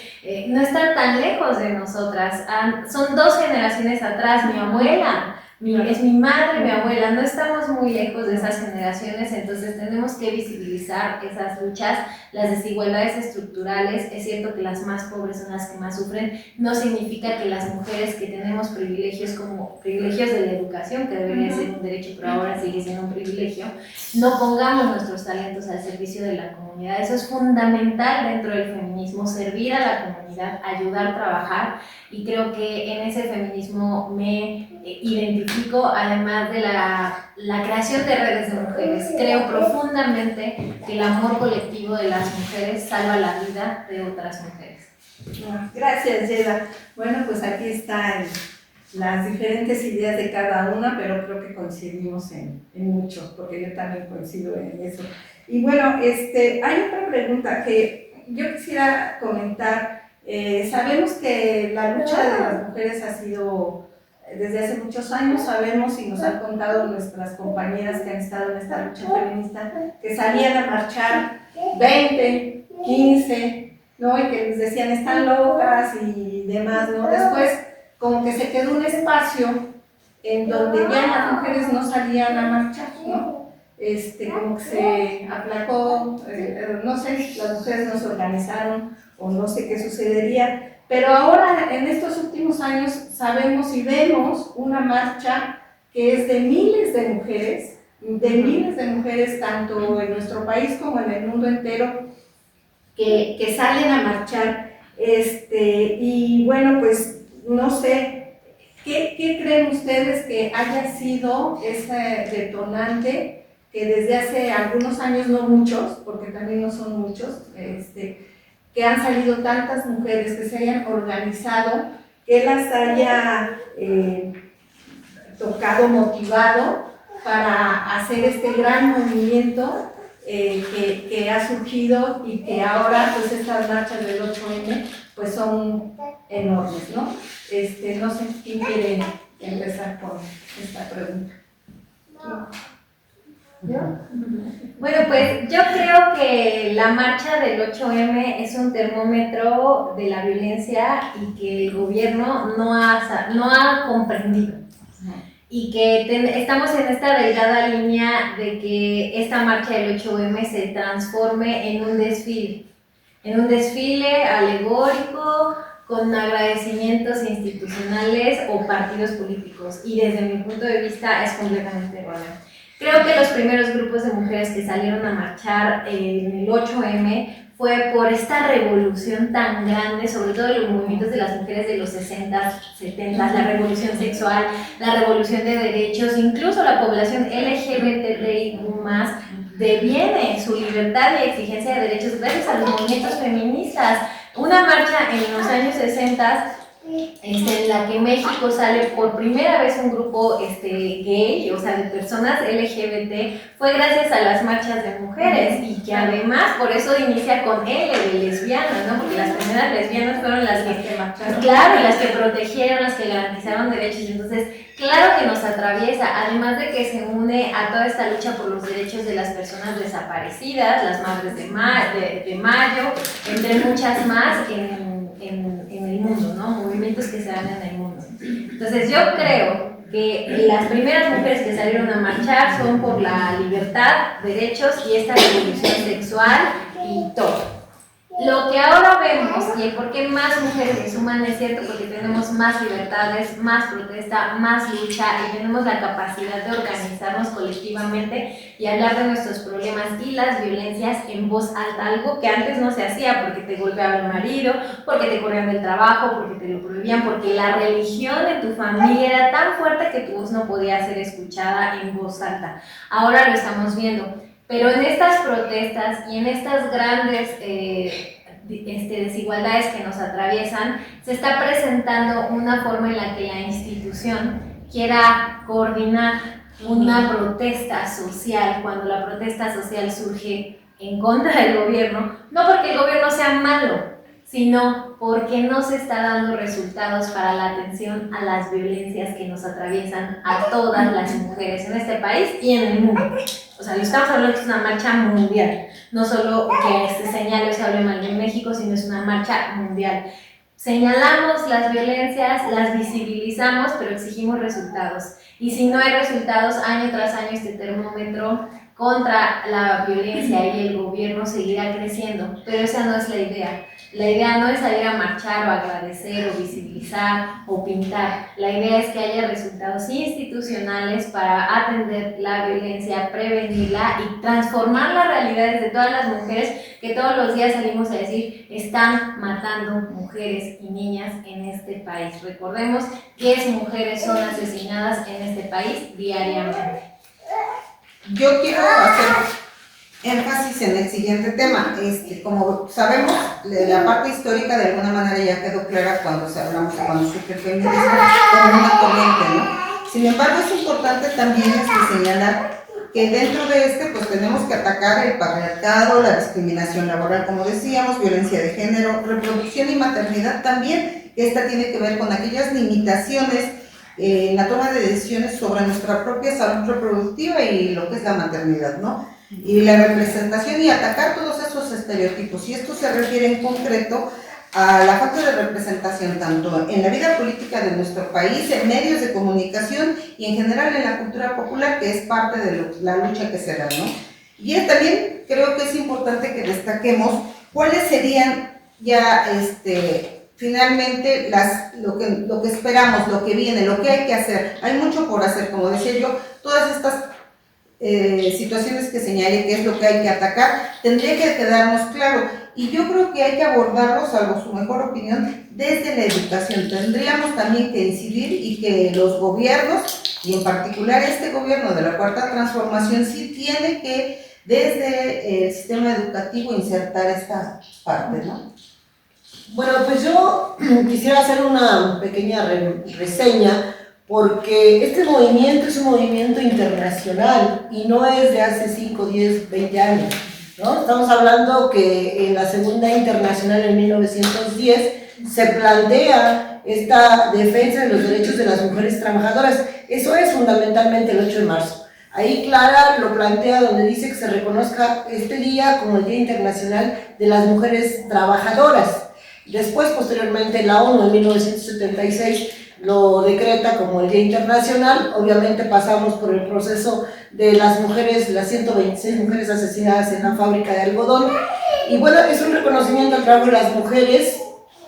Speaker 4: no están tan lejos de nosotras. Son 2 generaciones atrás, mi abuela, es mi madre, mi abuela, no estamos muy lejos de esas generaciones, entonces tenemos que visibilizar esas luchas, las desigualdades estructurales. Es cierto que las más pobres son las que más sufren, no significa que las mujeres que tenemos privilegios como privilegios de la educación, que debería ser un derecho pero ahora sigue siendo un privilegio, no pongamos nuestros talentos al servicio de la comunidad. Eso es fundamental dentro del feminismo, servir a la comunidad, ayudar a trabajar, y creo que en ese feminismo me identifico, además de la creación de redes de mujeres. Creo profundamente que el amor colectivo de las mujeres salva la vida de otras mujeres.
Speaker 1: Gracias, Yeda. Bueno, pues aquí están las diferentes ideas de cada una, pero creo que coincidimos en mucho, porque yo también coincido en eso. Y bueno, hay otra pregunta que yo quisiera comentar. Sabemos que la lucha de las mujeres ha sido desde hace muchos años, sabemos y nos han contado nuestras compañeras que han estado en esta lucha feminista, que salían a marchar 20, 15, ¿no? Y que les decían están locas y demás, ¿no? Después como que se quedó un espacio en donde ya las mujeres no salían a marchar, ¿no? Como que se aplacó, no sé, las mujeres no se organizaron o no sé qué sucedería, pero ahora en estos últimos años sabemos y vemos una marcha que es de miles de mujeres, tanto en nuestro país como en el mundo entero, que salen a marchar, y bueno, pues no sé, ¿qué creen ustedes que haya sido ese detonante que desde hace algunos años, no muchos, porque también no son muchos, que han salido tantas mujeres, que se hayan organizado, que las haya tocado, motivado para hacer este gran movimiento que ha surgido y que ahora pues estas marchas del 8M pues son enormes, ¿no? No sé quién quiere empezar con esta pregunta.
Speaker 4: ¿Yo? Bueno, pues yo creo que la marcha del 8M es un termómetro de la violencia y que el gobierno no ha comprendido. Y que estamos en esta delgada línea de que esta marcha del 8M se transforme en un desfile alegórico con agradecimientos institucionales o partidos políticos, y desde mi punto de vista es completamente erróneo. Creo que los primeros grupos de mujeres que salieron a marchar en el 8M fue por esta revolución tan grande, sobre todo en los movimientos de las mujeres de los 60s, 70s, la revolución sexual, la revolución de derechos, incluso la población LGBTIQ+, deviene su libertad y exigencia de derechos gracias a los movimientos feministas. Una marcha en los años 60 en la que México sale por primera vez un grupo gay, o sea, de personas LGBT, fue gracias a las marchas de mujeres, y que además por eso inicia con L de lesbianas, ¿no? Porque las primeras lesbianas fueron las que marcharon, claro, y las que protegieron, las que garantizaron derechos. Entonces, claro que nos atraviesa, además de que se une a toda esta lucha por los derechos de las personas desaparecidas, las madres de Mayo, entre muchas más en el mundo, ¿no? Movimientos que se dan en el mundo. Entonces yo creo que las primeras mujeres que salieron a marchar son por la libertad, derechos y esta revolución sexual y todo. Lo que ahora vemos y el por qué más mujeres se suman es cierto, porque tenemos más libertades, más protesta, más lucha, y tenemos la capacidad de organizarnos colectivamente y hablar de nuestros problemas y las violencias en voz alta, algo que antes no se hacía porque te golpeaba el marido, porque te corrían del trabajo, porque te lo prohibían, porque la religión de tu familia era tan fuerte que tu voz no podía ser escuchada en voz alta. Ahora lo estamos viendo. Pero en estas protestas y en estas grandes desigualdades que nos atraviesan, se está presentando una forma en la que la institución quiera coordinar una protesta social, cuando la protesta social surge en contra del gobierno, no porque el gobierno sea malo, sino porque no se está dando resultados para la atención a las violencias que nos atraviesan a todas las mujeres en este país y en el mundo. O sea, lo estamos hablando que es una marcha mundial, no solo que se señale o se hable mal en México, sino es una marcha mundial. Señalamos las violencias, las visibilizamos, pero exigimos resultados. Y si no hay resultados, año tras año este termómetro contra la violencia y el gobierno seguirá creciendo, pero esa no es la idea. La idea no es salir a marchar o agradecer o visibilizar o pintar. La idea es que haya resultados institucionales para atender la violencia, prevenirla y transformar las realidades de todas las mujeres que todos los días salimos a decir están matando mujeres y niñas en este país. Recordemos, 10 mujeres son asesinadas en este país diariamente.
Speaker 5: Yo quiero hacer énfasis en el siguiente tema. Como sabemos, la parte histórica de alguna manera ya quedó clara cuando surge el feminismo como una corriente, ¿no? Sin embargo, es importante también señalar que dentro de pues tenemos que atacar el patriarcado, la discriminación laboral, como decíamos, violencia de género, reproducción y maternidad también. Esta tiene que ver con aquellas limitaciones en la toma de decisiones sobre nuestra propia salud reproductiva y lo que es la maternidad, ¿no? Y la representación y atacar todos esos estereotipos. Y esto se refiere en concreto a la falta de representación tanto en la vida política de nuestro país, en medios de comunicación y en general en la cultura popular, que es parte de la lucha que se da, ¿no? Y también creo que es importante que destaquemos cuáles serían ya finalmente lo que esperamos, lo que viene, lo que hay que hacer. Hay mucho por hacer, como decía yo, todas estas situaciones que señalé que es lo que hay que atacar, tendría que quedarnos claro. Y yo creo que hay que abordarlo, salvo su mejor opinión, desde la educación. Tendríamos también que incidir y que los gobiernos, y en particular este gobierno de la Cuarta Transformación, sí tiene que desde el sistema educativo insertar esta parte, ¿no?
Speaker 3: Bueno, pues yo quisiera hacer una pequeña reseña, porque este movimiento es un movimiento internacional y no es de hace 5, 10, 20 años, ¿no? Estamos hablando que en la Segunda Internacional en 1910 se plantea esta defensa de los derechos de las mujeres trabajadoras. Eso es fundamentalmente el 8 de marzo. Ahí Clara lo plantea donde dice que se reconozca este día como el Día Internacional de las Mujeres Trabajadoras. Después, posteriormente, la ONU en 1976 lo decreta como el Día Internacional. Obviamente pasamos por el proceso de las mujeres, las 126 mujeres asesinadas en la fábrica de algodón. Y bueno, es un reconocimiento al trabajo de las mujeres,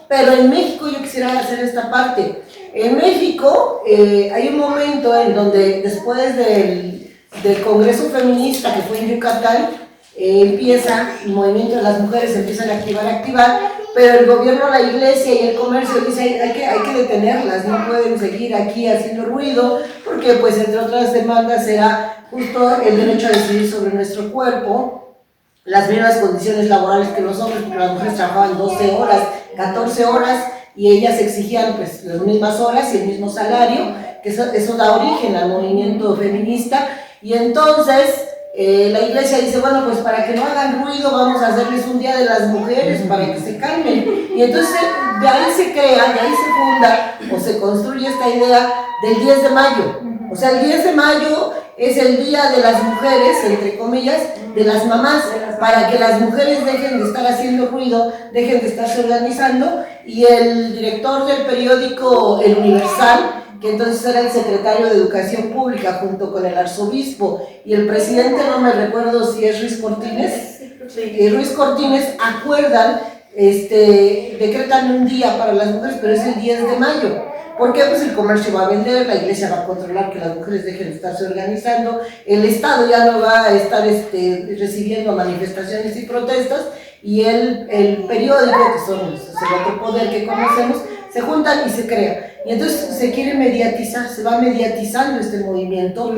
Speaker 3: pero en México yo quisiera hacer esta parte. En México hay un momento en donde después del Congreso Feminista que fue en Yucatán, empieza el movimiento de las mujeres, empiezan a activar, pero el gobierno, la iglesia y el comercio dice hay que detenerlas, no pueden seguir aquí haciendo ruido, porque pues entre otras demandas era justo el derecho a decidir sobre nuestro cuerpo, las mismas condiciones laborales que los hombres, porque las mujeres trabajaban 12 horas, 14 horas, y ellas exigían pues las mismas horas y el mismo salario, que eso da origen al movimiento feminista. Y entonces la iglesia dice, bueno, pues para que no hagan ruido vamos a hacerles un día de las mujeres para que se calmen. Y entonces de ahí se crea, de ahí se funda o se construye esta idea del 10 de mayo. O sea, el 10 de mayo es el día de las mujeres, entre comillas, de las mamás, para que las mujeres dejen de estar haciendo ruido, dejen de estarse organizando. Y el director del periódico El Universal, que entonces era el secretario de Educación Pública junto con el arzobispo y el presidente, no me recuerdo si es Ruiz Cortines, Ruiz Cortines, acuerdan, decretan un día para las mujeres, pero es el 10 de mayo. ¿Por qué? Pues el comercio va a vender, la iglesia va a controlar que las mujeres dejen de estarse organizando, el Estado ya no va a estar recibiendo manifestaciones y protestas, y el periódico, que son el otro poder que conocemos, se juntan y se crea. Y entonces se quiere mediatizar, se va mediatizando este movimiento y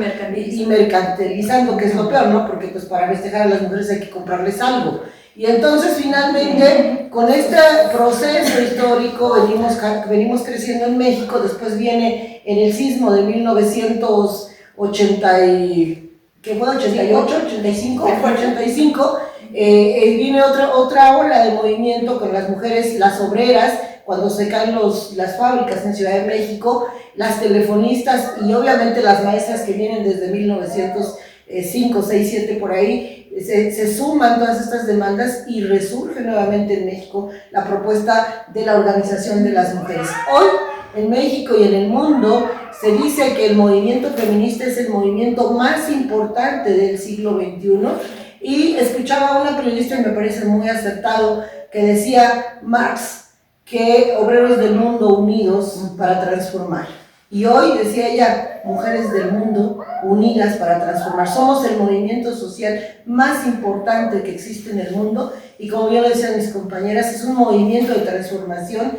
Speaker 3: mercantilizando, que es lo peor, ¿no? Porque pues para festejar a las mujeres hay que comprarles algo. Y entonces finalmente con este proceso histórico venimos creciendo en México. Después viene en el sismo de 1980 ¿qué fue? 88, 85, 85, viene otra ola de movimiento con las mujeres, las obreras, cuando se caen las fábricas en Ciudad de México, las telefonistas y obviamente las maestras que vienen desde 1905, 6, 7 por ahí, se suman todas estas demandas y resurge nuevamente en México la propuesta de la organización de las mujeres. Hoy en México y en el mundo Se dice que el movimiento feminista es el movimiento más importante del siglo XXI, y escuchaba a una periodista y me parece muy acertado, que decía Marx que obreros del mundo unidos para transformar. Y hoy, decía ella, mujeres del mundo unidas para transformar. Somos el movimiento social más importante que existe en el mundo, y como bien lo decían mis compañeras, es un movimiento de transformación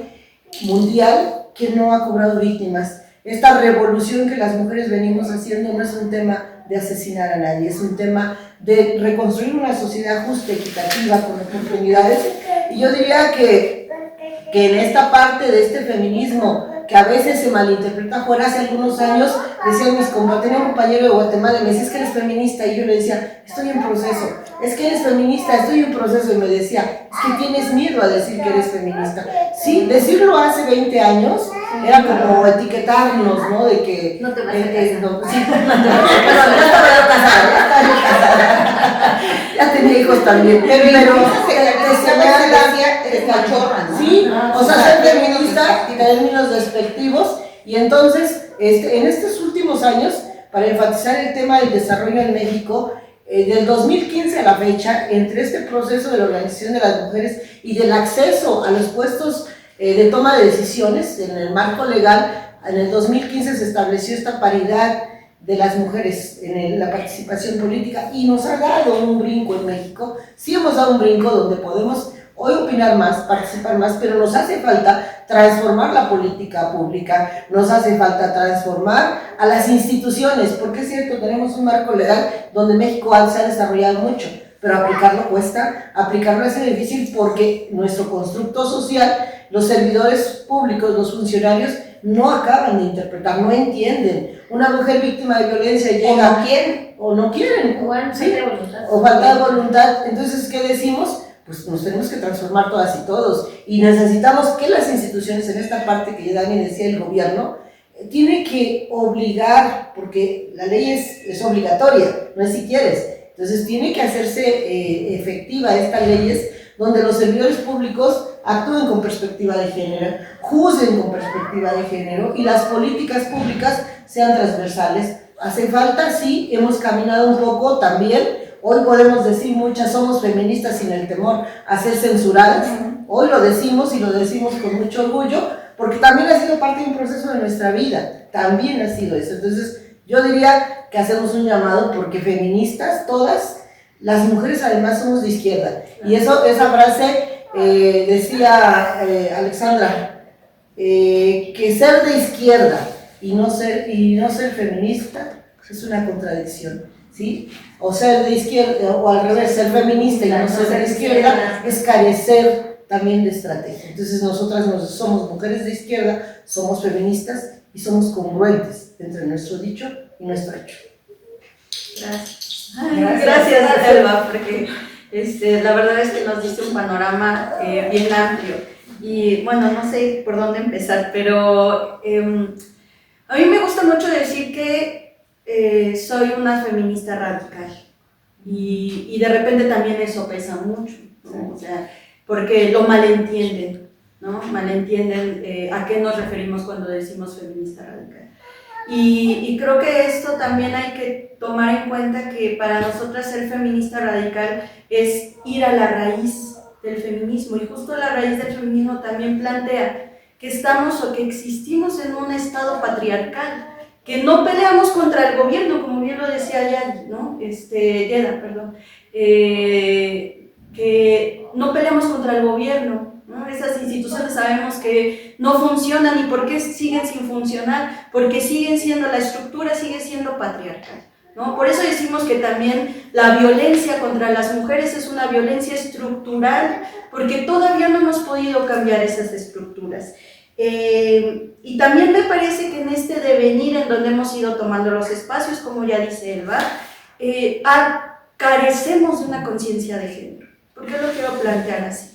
Speaker 3: mundial que no ha cobrado víctimas. Esta revolución que las mujeres venimos haciendo no es un tema de asesinar a nadie, es un tema de reconstruir una sociedad justa, equitativa, con oportunidades. Y yo diría que en esta parte de este feminismo que a veces se malinterpreta, fuera hace algunos años, decían mis compañeros, tenía un compañero de Guatemala y me decía, es que eres feminista, y yo le decía, estoy en proceso. Es que eres feminista, estoy en proceso, y me decía, es que tienes miedo a decir que eres feminista. Sí, decirlo hace 20 años era como etiquetarnos, ¿no? De que...
Speaker 4: No te vas a casar.
Speaker 3: No, sí, pero ya estaba yo casada, ya tenía hijos también, pero
Speaker 5: se señala eres cachorra, ¿no?
Speaker 3: sí, o sea, ser feminista, términos despectivos, y entonces, en estos últimos años, para enfatizar el tema del desarrollo en México, del 2015 a la fecha, entre este proceso de la organización de las mujeres y del acceso a los puestos de toma de decisiones en el marco legal, en el 2015 se estableció esta paridad de las mujeres en la participación política, y nos ha dado un brinco en México. Sí hemos dado un brinco donde podemos hoy opinar más, participar más, pero nos hace falta transformar la política pública, nos hace falta transformar a las instituciones, porque es cierto, tenemos un marco legal donde México se ha desarrollado mucho, pero aplicarlo cuesta, aplicarlo es difícil, porque nuestro constructo social, los servidores públicos, los funcionarios, no acaban de interpretar, no entienden. Una mujer víctima de violencia llega... O no quieren.
Speaker 4: ¿Sí?
Speaker 3: O falta de voluntad. Entonces, ¿qué decimos? Pues nos tenemos que transformar todas y todos, y necesitamos que las instituciones, en esta parte que Dani decía, el gobierno, tiene que obligar, porque la ley es obligatoria, no es si quieres, entonces tiene que hacerse efectiva estas leyes, donde los servidores públicos actúen con perspectiva de género, juzguen con perspectiva de género, y las políticas públicas sean transversales. Hace falta, sí, hemos caminado un poco también. Hoy podemos decir muchas, somos feministas sin el temor a ser censuradas. Hoy lo decimos, y lo decimos con mucho orgullo, porque también ha sido parte de un proceso de nuestra vida, también ha sido eso. Entonces yo diría que hacemos un llamado, porque feministas todas, las mujeres además somos de izquierda, y esa frase decía Alexandra, que ser de izquierda y no ser feminista es una contradicción, ¿sí? O ser de izquierda, o al revés, ser feminista y no ser de izquierda es carecer también de estrategia. Entonces nosotras somos mujeres de izquierda, somos feministas y somos congruentes entre nuestro dicho y nuestro hecho.
Speaker 2: Gracias. Gracias, Elba, porque la verdad es que nos diste un panorama bien amplio. Y bueno, no sé por dónde empezar, pero a mí me gusta mucho decir que soy una feminista radical, y de repente también eso pesa mucho, ¿no? O sea, porque lo malentienden, ¿no? Malentienden a qué nos referimos cuando decimos feminista radical. Y creo que esto también hay que tomar en cuenta, que para nosotras ser feminista radical es ir a la raíz del feminismo, y justo la raíz del feminismo también plantea que estamos o que existimos en un estado patriarcal, que no peleamos contra el gobierno, como bien lo decía Yeda, ¿no? Yeda, perdón, que no peleamos contra el gobierno, ¿no? Esas instituciones sabemos que no funcionan. ¿Y por qué siguen sin funcionar? Porque siguen siendo, la estructura sigue siendo patriarcal, ¿no? Por eso decimos que también la violencia contra las mujeres es una violencia estructural, porque todavía no hemos podido cambiar esas estructuras. Y también me parece que en este devenir en donde hemos ido tomando los espacios, como ya dice Elba, carecemos de una conciencia de género. ¿Por qué lo quiero plantear así?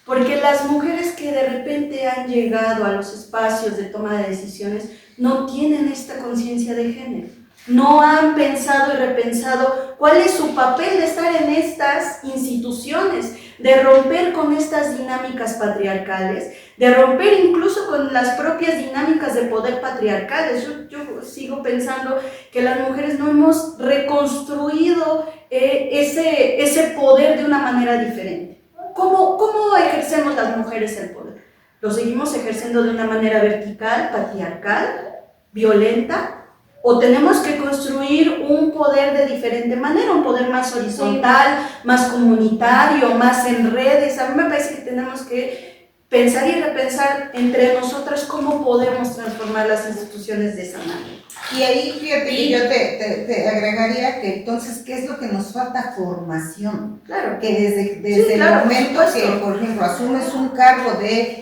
Speaker 2: Porque las mujeres que de repente han llegado a los espacios de toma de decisiones no tienen esta conciencia de género, no han pensado y repensado cuál es su papel de estar en estas instituciones, de romper con estas dinámicas patriarcales, de romper incluso con las propias dinámicas de poder patriarcales. Yo sigo pensando que las mujeres no hemos reconstruido ese poder de una manera diferente. ¿Cómo ejercemos las mujeres el poder? ¿Lo seguimos ejerciendo de una manera vertical, patriarcal, violenta? ¿O tenemos que construir un poder de diferente manera, un poder más horizontal, más comunitario, más en redes? A mí me parece que tenemos que pensar y repensar entre nosotras cómo podemos transformar las instituciones de esa manera.
Speaker 5: Y ahí, fíjate que yo te agregaría que entonces, ¿qué es lo que nos falta? Formación.
Speaker 2: Claro.
Speaker 5: Que desde
Speaker 2: Sí, claro,
Speaker 5: el momento
Speaker 2: por
Speaker 5: que,
Speaker 2: supuesto.
Speaker 5: por ejemplo, asumes un cargo de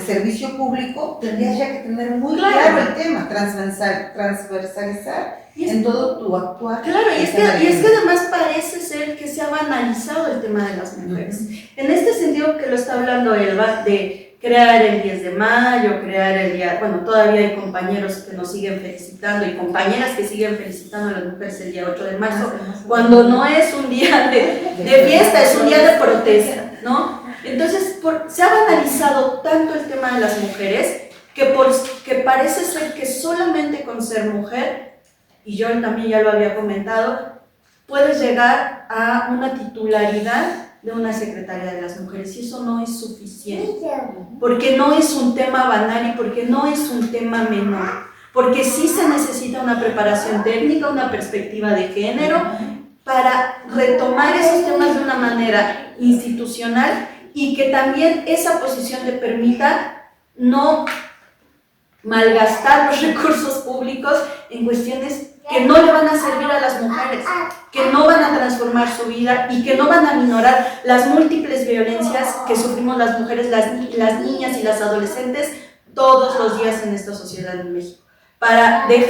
Speaker 5: servicio público, tendrías ya que tener muy claro el tema, transversalizar en todo tu actuar.
Speaker 2: Claro, y es que además parece ser que se ha banalizado el tema de las mujeres. En este sentido que lo está hablando Elba, de crear el 10 de mayo, crear el día, bueno, todavía hay compañeros que nos siguen felicitando y compañeras que siguen felicitando a las mujeres el día 8 de marzo, cuando no es un día de fiesta, es un día de protesta, ¿no? Entonces, se ha banalizado tanto el tema de las mujeres que parece ser que solamente con ser mujer, y yo también ya lo había comentado, puedes llegar a una titularidad de una secretaria de las mujeres, y eso no es suficiente, porque no es un tema banal y porque no es un tema menor, porque sí se necesita una preparación técnica, una perspectiva de género, para retomar esos temas de una manera institucional y que también esa posición le permita no malgastar los recursos públicos en cuestiones que no le van a servir a las mujeres, que no van a transformar su vida y que no van a minorar las múltiples violencias que sufrimos las mujeres, las niñas y las adolescentes todos los días en esta sociedad en México, para que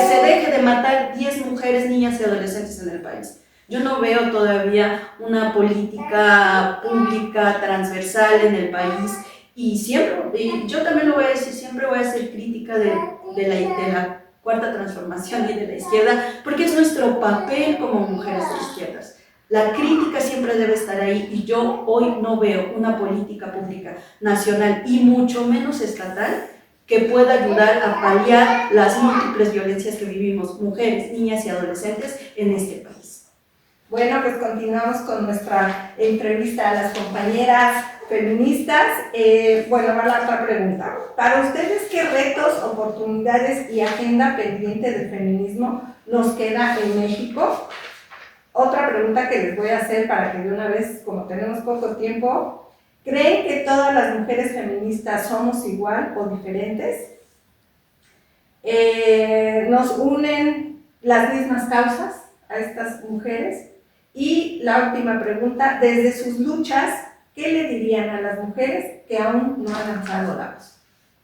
Speaker 2: se deje de matar 10 mujeres, niñas y adolescentes en el país. Yo no veo todavía una política pública transversal en el país y yo también lo voy a decir, siempre voy a ser crítica de la cuarta transformación y de la izquierda, porque es nuestro papel como mujeres de izquierdas. La crítica siempre debe estar ahí y yo hoy no veo una política pública nacional y mucho menos estatal que pueda ayudar a paliar las múltiples violencias que vivimos mujeres, niñas y adolescentes en este país.
Speaker 1: Bueno, pues continuamos con nuestra entrevista a las compañeras feministas. Bueno, va la otra pregunta. Para ustedes, ¿qué retos, oportunidades y agenda pendiente del feminismo nos queda en México? Otra pregunta que les voy a hacer para que de una vez, como tenemos poco tiempo, ¿creen que todas las mujeres feministas somos igual o diferentes? ¿Nos unen las mismas causas a estas mujeres? Y la última pregunta, desde sus luchas, ¿qué le dirían a las mujeres que aún no han alzado la voz?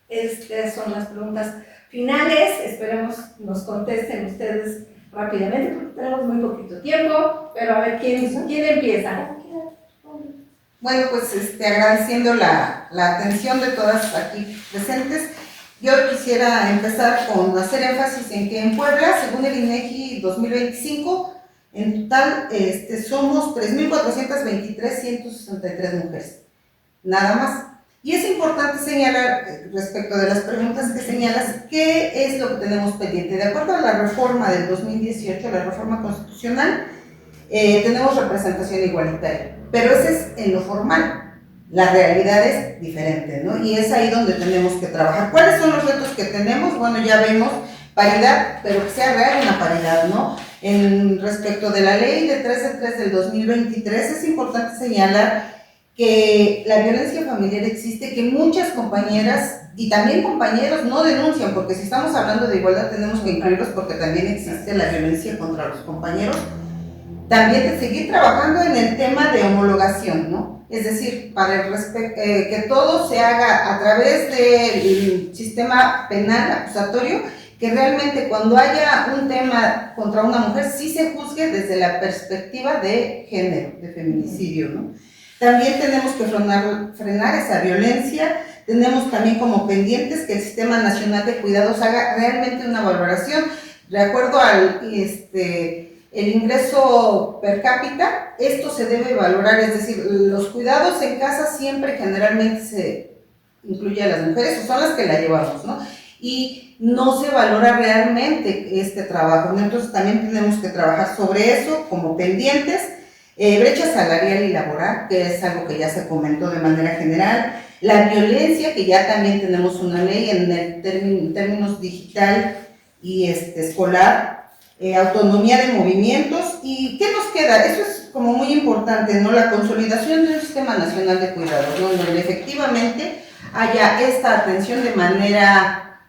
Speaker 1: Estas son las preguntas finales, esperemos nos contesten ustedes rápidamente porque tenemos muy poquito tiempo, pero a ver, ¿quién empieza?
Speaker 5: Bueno, pues agradeciendo la atención de todas aquí presentes, yo quisiera empezar con hacer énfasis en que en Puebla, según el INEGI 2025, en total somos 3.423.163 mujeres, nada más. Y es importante señalar, respecto de las preguntas que señalas, qué es lo que tenemos pendiente. De acuerdo a la reforma del 2018, la reforma constitucional, tenemos representación igualitaria, pero ese es en lo formal. La realidad es diferente, ¿no? Y es ahí donde tenemos que trabajar. ¿Cuáles son los retos que tenemos? Bueno, ya vemos paridad, pero que sea real una paridad, ¿no? Respecto de la ley de 3 del 2023, es importante señalar que la violencia familiar existe, que muchas compañeras y también compañeros no denuncian, porque si estamos hablando de igualdad tenemos que incluirlos porque también existe la violencia contra los compañeros. También de seguir trabajando en el tema de homologación, ¿no? Es decir, para que todo se haga a través del sistema penal acusatorio, que realmente cuando haya un tema contra una mujer sí se juzgue desde la perspectiva de género, de feminicidio, ¿no? También tenemos que frenar esa violencia. Tenemos también como pendientes que el Sistema Nacional de Cuidados haga realmente una valoración de acuerdo al el ingreso per cápita, esto se debe valorar, es decir, los cuidados en casa siempre generalmente se incluye a las mujeres, o son las que la llevamos, ¿no? Y no se valora realmente este trabajo, ¿no? Entonces también tenemos que trabajar sobre eso como pendientes. Brecha salarial y laboral, que es algo que ya se comentó de manera general. La violencia, que ya también tenemos una ley en el términos digital y escolar. Autonomía de movimientos. ¿Y qué nos queda? Eso es como muy importante, ¿no? La consolidación de un sistema nacional de cuidados, ¿no? Donde efectivamente haya esta atención de manera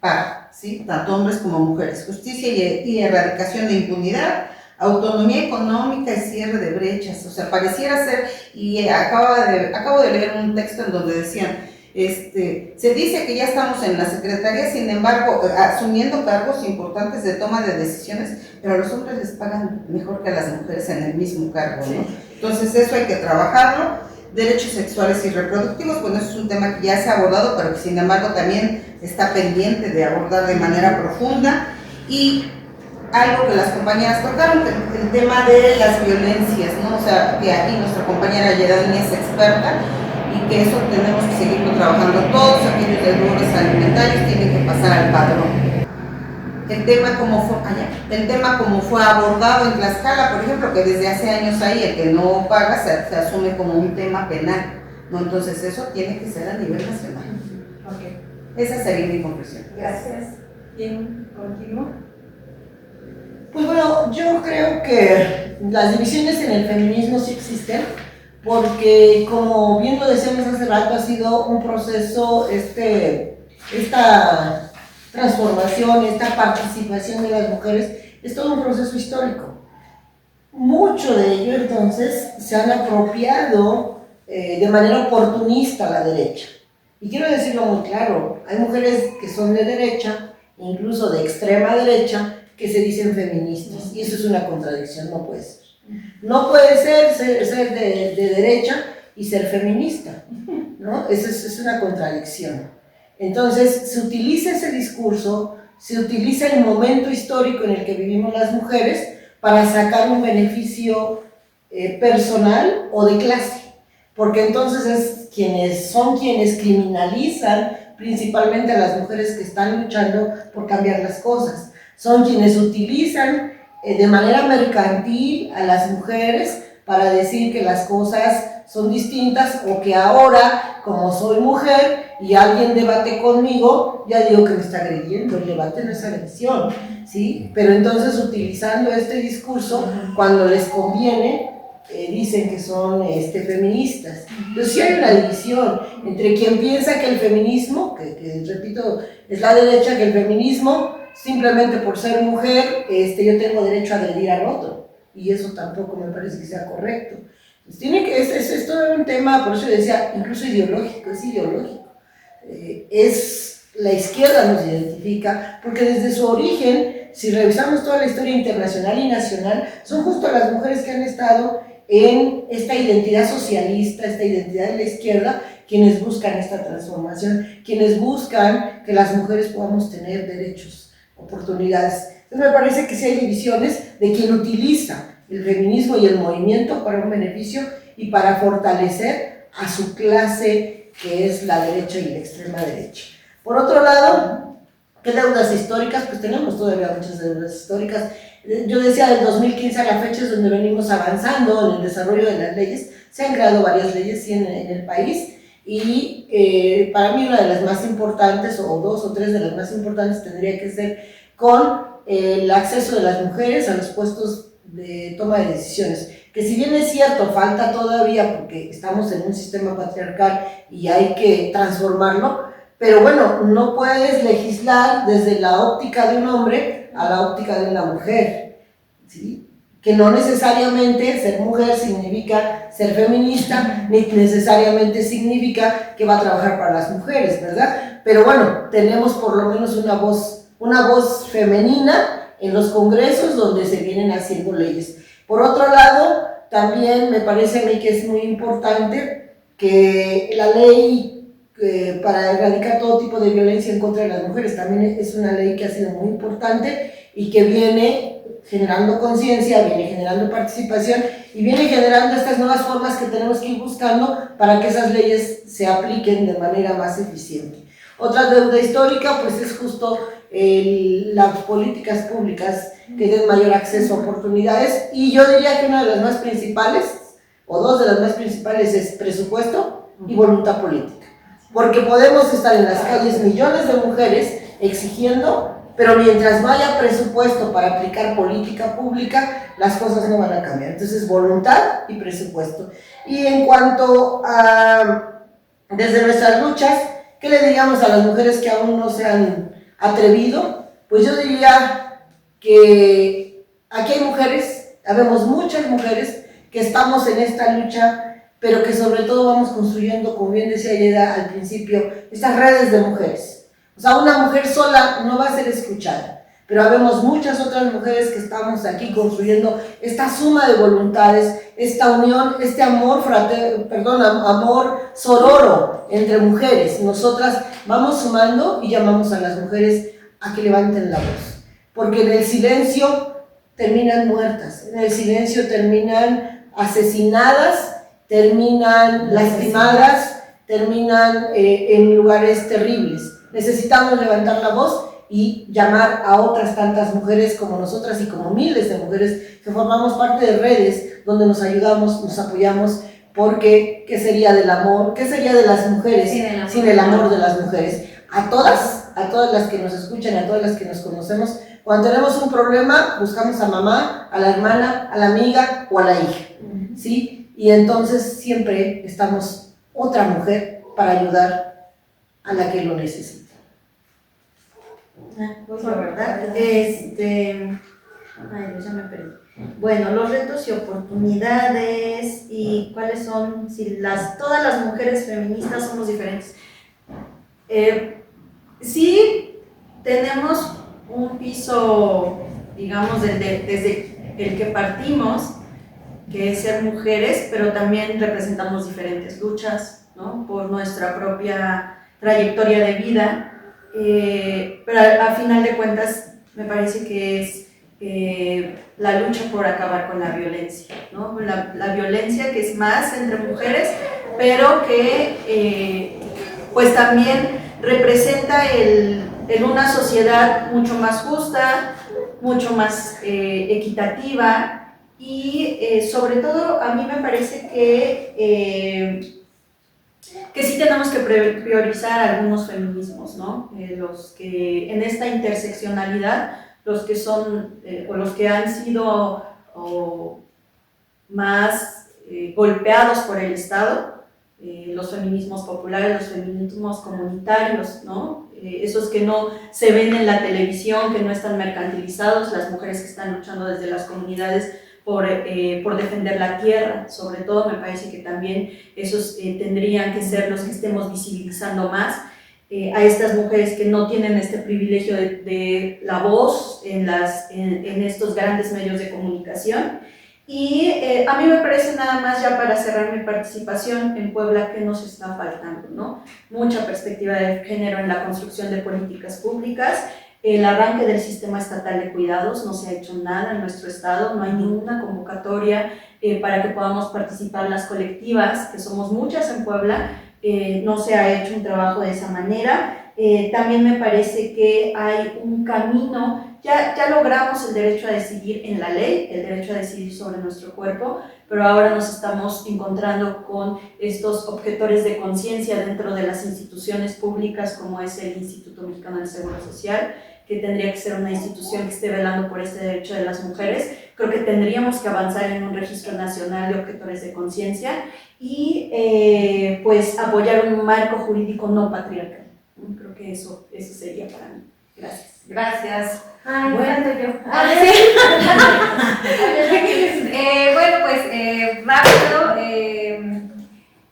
Speaker 5: par, ¿sí? Tanto hombres como mujeres. Justicia y erradicación de impunidad, autonomía económica y cierre de brechas. O sea, pareciera ser, y acabo de leer un texto en donde decían, se dice que ya estamos en la Secretaría, sin embargo, asumiendo cargos importantes de toma de decisiones, pero a los hombres les pagan mejor que a las mujeres en el mismo cargo, ¿no? Entonces eso hay que trabajarlo. Derechos sexuales y reproductivos, bueno, eso es un tema que ya se ha abordado, pero que sin embargo también está pendiente de abordar de manera profunda. Y algo que las compañeras tocaron, el tema de las violencias, ¿no? O sea, que aquí nuestra compañera Yedani es experta, y que eso tenemos que seguirlo trabajando. Todos aquellos deudores alimentarios tienen que pasar al padrón. El tema como fue abordado en Tlaxcala, por ejemplo, que desde hace años ahí el que no paga se asume como un tema penal, ¿no? Entonces eso tiene que ser a nivel nacional.
Speaker 1: Ok,
Speaker 5: Esa sería mi conclusión.
Speaker 1: gracias. ¿Quién continúa?
Speaker 3: Pues bueno, yo creo que las divisiones en el feminismo sí existen, porque como bien lo decíamos hace rato, ha sido un proceso, esta transformación, esta participación de las mujeres, es todo un proceso histórico. Mucho de ello entonces se han apropiado de manera oportunista a la derecha. Y quiero decirlo muy claro, hay mujeres que son de derecha, incluso de extrema derecha, que se dicen feministas, y eso es una contradicción, no puede ser. No puede ser de derecha y ser feminista, ¿no? Eso es una contradicción. Entonces, se utiliza ese discurso, se utiliza el momento histórico en el que vivimos las mujeres para sacar un beneficio personal o de clase, porque entonces son quienes criminalizan principalmente a las mujeres que están luchando por cambiar las cosas. Son quienes utilizan de manera mercantil a las mujeres para decir que las cosas son distintas, o que ahora, como soy mujer y alguien debate conmigo, ya digo que me está agrediendo. El debate no es agresión, ¿sí? Pero entonces, utilizando este discurso, cuando les conviene, dicen que son feministas. Entonces sí hay una división entre quien piensa que el feminismo, que repito, es la derecha, que el feminismo, simplemente por ser mujer, yo tengo derecho a agredir al otro, y eso tampoco me parece que sea correcto. Entonces, es todo un tema, por eso yo decía, incluso ideológico, es ideológico. La izquierda nos identifica, porque desde su origen, si revisamos toda la historia internacional y nacional, son justo las mujeres que han estado en esta identidad socialista, esta identidad de la izquierda, quienes buscan esta transformación, quienes buscan que las mujeres podamos tener derechos, oportunidades. Entonces me parece que sí hay divisiones de quien utiliza el feminismo y el movimiento para un beneficio y para fortalecer a su clase, que es la derecha y la extrema derecha. Por otro lado, ¿qué deudas históricas? Pues tenemos todavía muchas deudas históricas. Yo decía, del 2015 a la fecha es donde venimos avanzando en el desarrollo de las leyes. Se han creado varias leyes en el país, y para mí una de las más importantes, o dos o tres de las más importantes, tendría que ser con el acceso de las mujeres a los puestos de toma de decisiones, que si bien es cierto, falta todavía porque estamos en un sistema patriarcal y hay que transformarlo, pero bueno, no puedes legislar desde la óptica de un hombre a la óptica de una mujer, ¿sí? Que no necesariamente ser mujer significa ser feminista, ni necesariamente significa que va a trabajar para las mujeres, ¿verdad? Pero bueno, tenemos por lo menos una voz femenina en los congresos donde se vienen haciendo leyes. Por otro lado, también me parece a mí que es muy importante que la ley para erradicar todo tipo de violencia en contra de las mujeres también es una ley que ha sido muy importante y que viene generando conciencia, viene generando participación y viene generando estas nuevas formas que tenemos que ir buscando para que esas leyes se apliquen de manera más eficiente. Otra deuda histórica pues es justo las políticas públicas que den mayor acceso a oportunidades, y yo diría que una de las más principales, o dos de las más principales, es presupuesto y voluntad política, porque podemos estar en las calles millones de mujeres exigiendo, pero mientras no haya presupuesto para aplicar política pública, las cosas no van a cambiar. Entonces, voluntad y presupuesto. Y en cuanto a, desde nuestras luchas, ¿qué le diríamos a las mujeres que aún no se han atrevido? Pues yo diría que aquí hay mujeres, habemos muchas mujeres que estamos en esta lucha, pero que sobre todo vamos construyendo, como bien decía Yeda al principio, estas redes de mujeres. O sea, una mujer sola no va a ser escuchada, pero habemos muchas otras mujeres que estamos aquí construyendo esta suma de voluntades, esta unión, este amor amor sororo entre mujeres. Nosotras vamos sumando y llamamos a las mujeres a que levanten la voz, porque en el silencio terminan muertas, en el silencio terminan asesinadas, terminan lastimadas, terminan en lugares terribles. Necesitamos levantar la voz y llamar a otras tantas mujeres como nosotras y como miles de mujeres que formamos parte de redes donde nos ayudamos, nos apoyamos, porque ¿qué sería del amor? ¿Qué sería de las mujeres sin el amor de las mujeres? A todas las que nos escuchan, a todas las que nos conocemos, cuando tenemos un problema buscamos a mamá, a la hermana, a la amiga o a la hija, ¿sí? Y entonces siempre estamos otra mujer para ayudar a la que lo necesita.
Speaker 2: Pues la verdad, ay, ya me perdí. Bueno, los retos y oportunidades y cuáles son, si todas las mujeres feministas somos diferentes. Sí, tenemos un piso, digamos, desde el que partimos, que es ser mujeres, pero también representamos diferentes luchas, ¿no? Por nuestra propia trayectoria de vida. Pero a final de cuentas me parece que es la lucha por acabar con la violencia, ¿no? La violencia que es más entre mujeres, pero que pues también representa una sociedad mucho más justa, mucho más equitativa, y sobre todo a mí me parece que sí tenemos que priorizar algunos feminismos, ¿no? Los que en esta interseccionalidad, los que son o los que han sido más golpeados por el Estado, los feminismos populares, los feminismos comunitarios, ¿no? Esos que no se ven en la televisión, que no están mercantilizados, las mujeres que están luchando desde las comunidades por defender la tierra. Sobre todo me parece que también esos tendrían que ser los que estemos visibilizando más a estas mujeres que no tienen este privilegio de la voz en estos grandes medios de comunicación. Y a mí me parece, nada más ya para cerrar mi participación, en Puebla, que nos está faltando, ¿no? Mucha perspectiva de género en la construcción de políticas públicas. El arranque del sistema estatal de cuidados, no se ha hecho nada en nuestro estado, no hay ninguna convocatoria para que podamos participar las colectivas, que somos muchas en Puebla, no se ha hecho un trabajo de esa manera. También me parece que hay un camino, ya logramos el derecho a decidir en la ley, el derecho a decidir sobre nuestro cuerpo, pero ahora nos estamos encontrando con estos objetores de conciencia dentro de las instituciones públicas, como es el Instituto Mexicano del Seguro Social, que tendría que ser una institución que esté velando por este derecho de las mujeres. Creo que tendríamos que avanzar en un registro nacional de objetores de conciencia y pues apoyar un marco jurídico no patriarcal. Creo que eso sería para mí. Gracias.
Speaker 1: Gracias.
Speaker 4: Ay, bueno, yo. Bueno, pues rápido.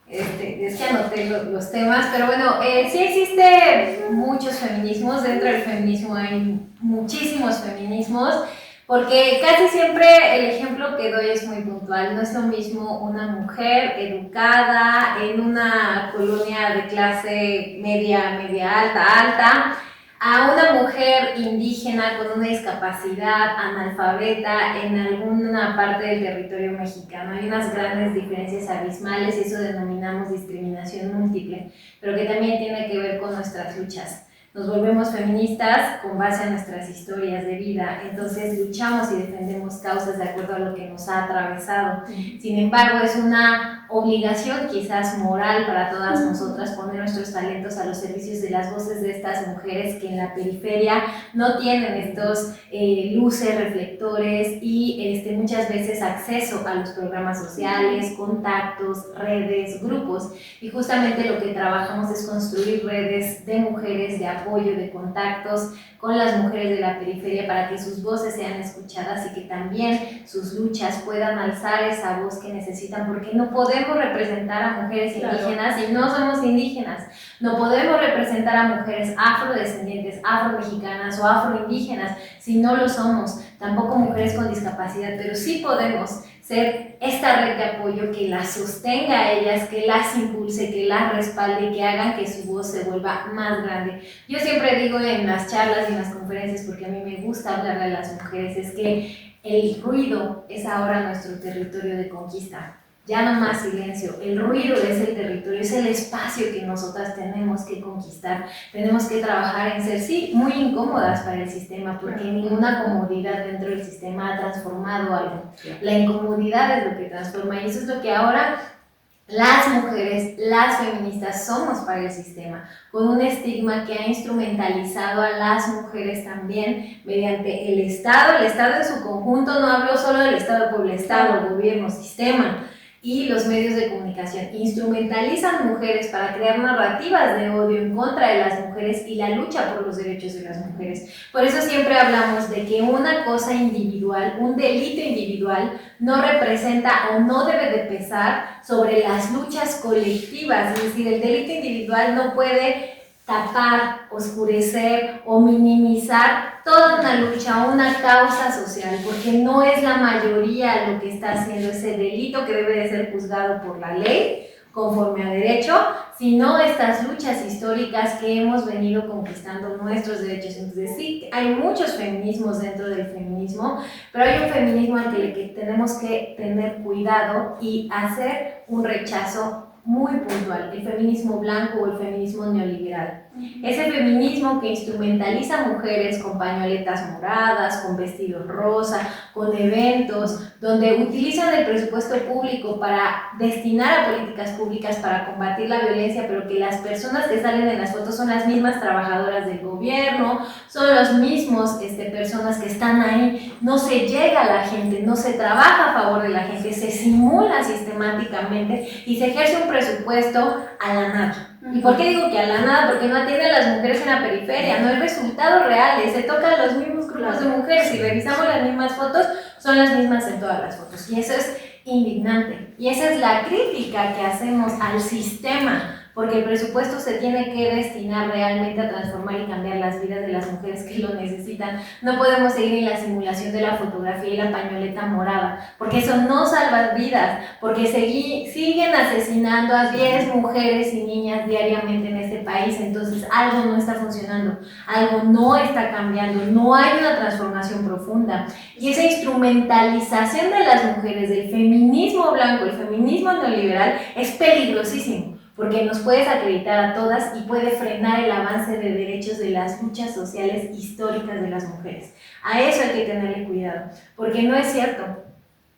Speaker 4: Es que anoté los temas, pero bueno, sí existe muchos feminismos. Dentro del feminismo hay muchísimos feminismos, porque casi siempre el ejemplo que doy es muy puntual. No es lo mismo una mujer educada en una colonia de clase media alta, a una mujer indígena con una discapacidad, analfabeta, en alguna parte del territorio mexicano. Hay unas grandes diferencias abismales y eso denominamos discriminación múltiple, pero que también tiene que ver con nuestras luchas. Nos volvemos feministas con base a nuestras historias de vida, entonces luchamos y defendemos causas de acuerdo a lo que nos ha atravesado. Sin embargo, es una obligación quizás moral para todas nosotras poner nuestros talentos a los servicios de las voces de estas mujeres que en la periferia no tienen estos luces, reflectores y muchas veces acceso a los programas sociales, contactos, redes, grupos, y justamente lo que trabajamos es construir redes de mujeres, de apoyo, de contactos con las mujeres de la periferia para que sus voces sean escuchadas y que también sus luchas puedan alzar esa voz que necesitan, porque no podemos representar a mujeres indígenas si no somos indígenas, no podemos representar a mujeres afrodescendientes, afromexicanas o afroindígenas si no lo somos, tampoco mujeres con discapacidad, pero sí podemos ser esta red de apoyo que las sostenga a ellas, que las impulse, que las respalde y que hagan que su voz se vuelva más grande. Yo siempre digo en las charlas y en las conferencias, porque a mí me gusta hablarle a las mujeres, es que el ruido es ahora nuestro territorio de conquista. Ya no más silencio, el ruido es el territorio, es el espacio que nosotras tenemos que conquistar, tenemos que trabajar en ser, sí, muy incómodas para el sistema, porque ninguna comodidad dentro del sistema ha transformado algo, la incomodidad es lo que transforma y eso es lo que ahora las mujeres, las feministas somos para el sistema, con un estigma que ha instrumentalizado a las mujeres también mediante el Estado en su conjunto, no hablo solo del Estado por el Estado, el gobierno, sistema, y los medios de comunicación instrumentalizan mujeres para crear narrativas de odio en contra de las mujeres y la lucha por los derechos de las mujeres. Por eso siempre hablamos de que una cosa individual, un delito individual, no representa o no debe de pesar sobre las luchas colectivas, es decir, el delito individual no puede tapar, oscurecer o minimizar toda una lucha, una causa social, porque no es la mayoría lo que está haciendo ese delito que debe de ser juzgado por la ley, conforme a derecho, sino estas luchas históricas que hemos venido conquistando nuestros derechos. Entonces sí, hay muchos feminismos dentro del feminismo, pero hay un feminismo al que tenemos que tener cuidado y hacer un rechazo muy puntual, el feminismo blanco o el feminismo neoliberal. Ese feminismo que instrumentaliza a mujeres con pañoletas moradas, con vestidos rosa, con eventos, donde utilizan el presupuesto público para destinar a políticas públicas para combatir la violencia, pero que las personas que salen en las fotos son las mismas trabajadoras del gobierno, son los mismos personas que están ahí, no se llega a la gente, no se trabaja a favor de la gente, se simula sistemáticamente y se ejerce un presupuesto a la nada. ¿Y por qué digo que a la nada? Porque no atiende a las mujeres en la periferia, no hay resultados reales, se tocan los mismos grupos de mujeres, si revisamos las mismas fotos, son las mismas en todas las fotos, y eso es indignante, y esa es la crítica que hacemos al sistema, porque el presupuesto se tiene que destinar realmente a transformar y cambiar las vidas de las mujeres que lo necesitan. No podemos seguir en la simulación de la fotografía y la pañoleta morada, porque eso no salva vidas, porque siguen asesinando a 10 mujeres y niñas diariamente en este país, entonces algo no está funcionando, algo no está cambiando, no hay una transformación profunda, y esa instrumentalización de las mujeres, del feminismo blanco, el feminismo neoliberal, es peligrosísimo, porque nos puede desacreditar a todas y puede frenar el avance de derechos de las luchas sociales históricas de las mujeres. A eso hay que tenerle cuidado, porque no es cierto,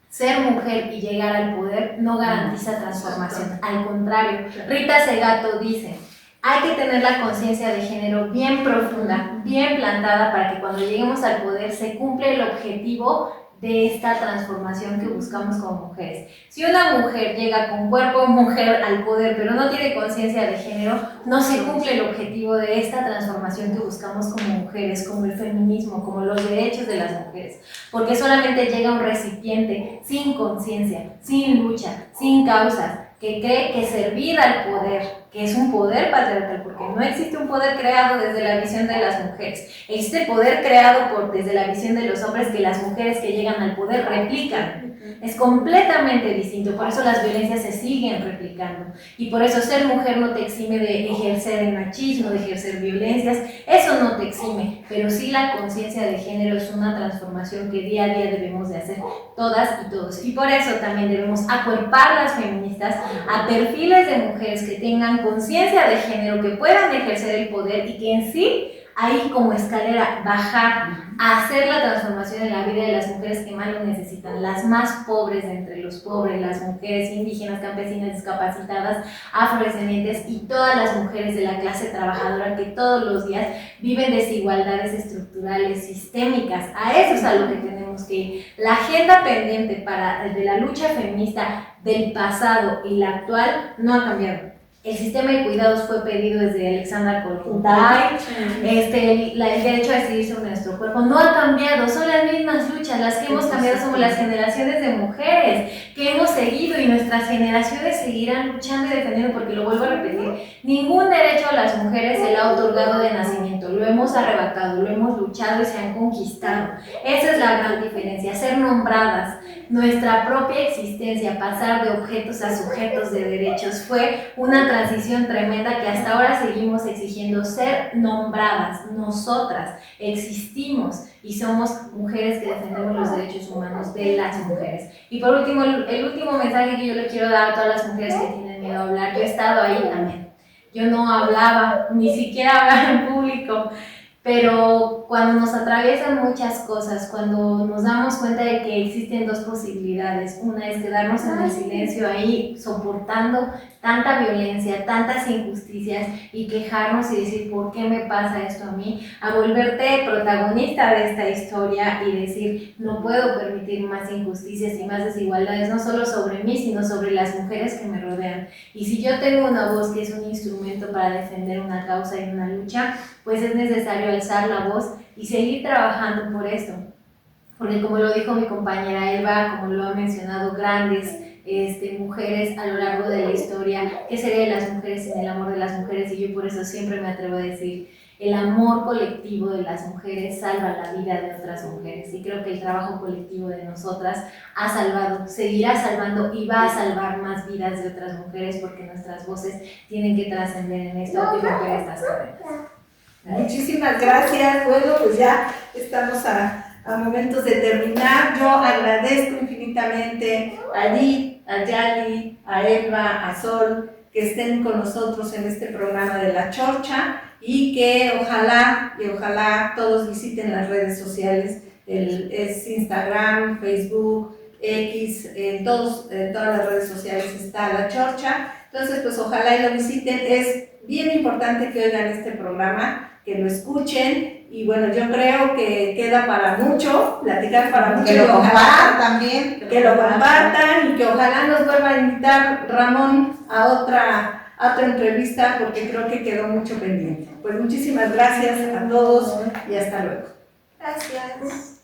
Speaker 4: ser mujer y llegar al poder no garantiza transformación, al contrario. Rita Segato dice, hay que tener la conciencia de género bien profunda, bien plantada, para que cuando lleguemos al poder se cumpla el objetivo de esta transformación que buscamos como mujeres. Si una mujer llega con cuerpo de mujer al poder, pero no tiene conciencia de género, no se cumple el objetivo de esta transformación que buscamos como mujeres, como el feminismo, como los derechos de las mujeres, porque solamente llega un recipiente sin conciencia, sin lucha, sin causas, que cree que servir al poder, que es un poder patriarcal, porque no existe un poder creado desde la visión de las mujeres, existe poder creado desde la visión de los hombres que las mujeres que llegan al poder replican. es completamente distinto, por eso las violencias se siguen replicando y por eso ser mujer no te exime de ejercer el machismo, de ejercer violencias, eso no te exime, pero sí la conciencia de género es una transformación que día a día debemos de hacer todas y todos, y por eso también debemos acuerpar las feministas a perfiles de mujeres que tengan conciencia de género, que puedan ejercer el poder y que en sí, ahí como escalera, bajar a hacer la transformación en la vida de las mujeres que más lo necesitan, las más pobres de entre los pobres, las mujeres indígenas, campesinas, discapacitadas, afrodescendientes y todas las mujeres de la clase trabajadora que todos los días viven desigualdades estructurales, sistémicas. A eso es a lo que tenemos que ir. La agenda pendiente de la lucha feminista del pasado y la actual no ha cambiado. El sistema de cuidados fue pedido desde Alexandra Kollontai, el derecho a decidir sobre nuestro cuerpo no ha cambiado, son las mismas luchas, las que hemos cambiado somos las generaciones de mujeres que hemos seguido y nuestras generaciones seguirán luchando y defendiendo, porque lo vuelvo a repetir, ningún derecho a las mujeres se le ha otorgado de nacimiento, lo hemos arrebatado, lo hemos luchado y se han conquistado. Esa es la gran diferencia, ser nombradas, nuestra propia existencia, pasar de objetos a sujetos de derechos, fue una transición tremenda que hasta ahora seguimos exigiendo ser nombradas. Nosotras existimos y somos mujeres que defendemos los derechos humanos de las mujeres. Y por último, el último mensaje que yo le quiero dar a todas las mujeres que tienen miedo a hablar, yo he estado ahí también. Yo no hablaba, ni siquiera hablaba en público. Pero cuando nos atraviesan muchas cosas, cuando nos damos cuenta de que existen dos posibilidades, una es quedarnos en el silencio ahí soportando tanta violencia, tantas injusticias y quejarnos y decir ¿por qué me pasa esto a mí? A volverte protagonista de esta historia y decir no puedo permitir más injusticias y más desigualdades, no solo sobre mí, sino sobre las mujeres que me rodean. Y si yo tengo una voz que es un instrumento para defender una causa y una lucha, pues es necesario alzar la voz y seguir trabajando por esto. Porque como lo dijo mi compañera Elba, como lo ha mencionado grandes mujeres a lo largo de la historia, ¿qué sería de las mujeres sin el amor de las mujeres? Y yo por eso siempre me atrevo a decir, el amor colectivo de las mujeres salva la vida de otras mujeres. Y creo que el trabajo colectivo de nosotras ha salvado, seguirá salvando y va a salvar más vidas de otras mujeres, porque nuestras voces tienen que trascender en esto y romper estas cadenas.
Speaker 1: Muchísimas gracias. Bueno, pues ya estamos a momentos de terminar. Yo agradezco infinitamente a Edith, a Yali, a Elba, a Sol, que estén con nosotros en este programa de La Chorcha y que ojalá todos visiten las redes sociales. Es Instagram, Facebook, X, en todas las redes sociales está La Chorcha. Entonces, pues ojalá y lo visiten. Es bien importante que oigan este programa, que lo escuchen, y bueno, yo creo que queda para mucho, platicar para mucho.
Speaker 5: Que lo compartan también.
Speaker 1: Que lo compartan y que ojalá nos vuelva a invitar Ramón a otra entrevista, porque creo que quedó mucho pendiente. Pues muchísimas gracias a todos y hasta luego.
Speaker 2: Gracias.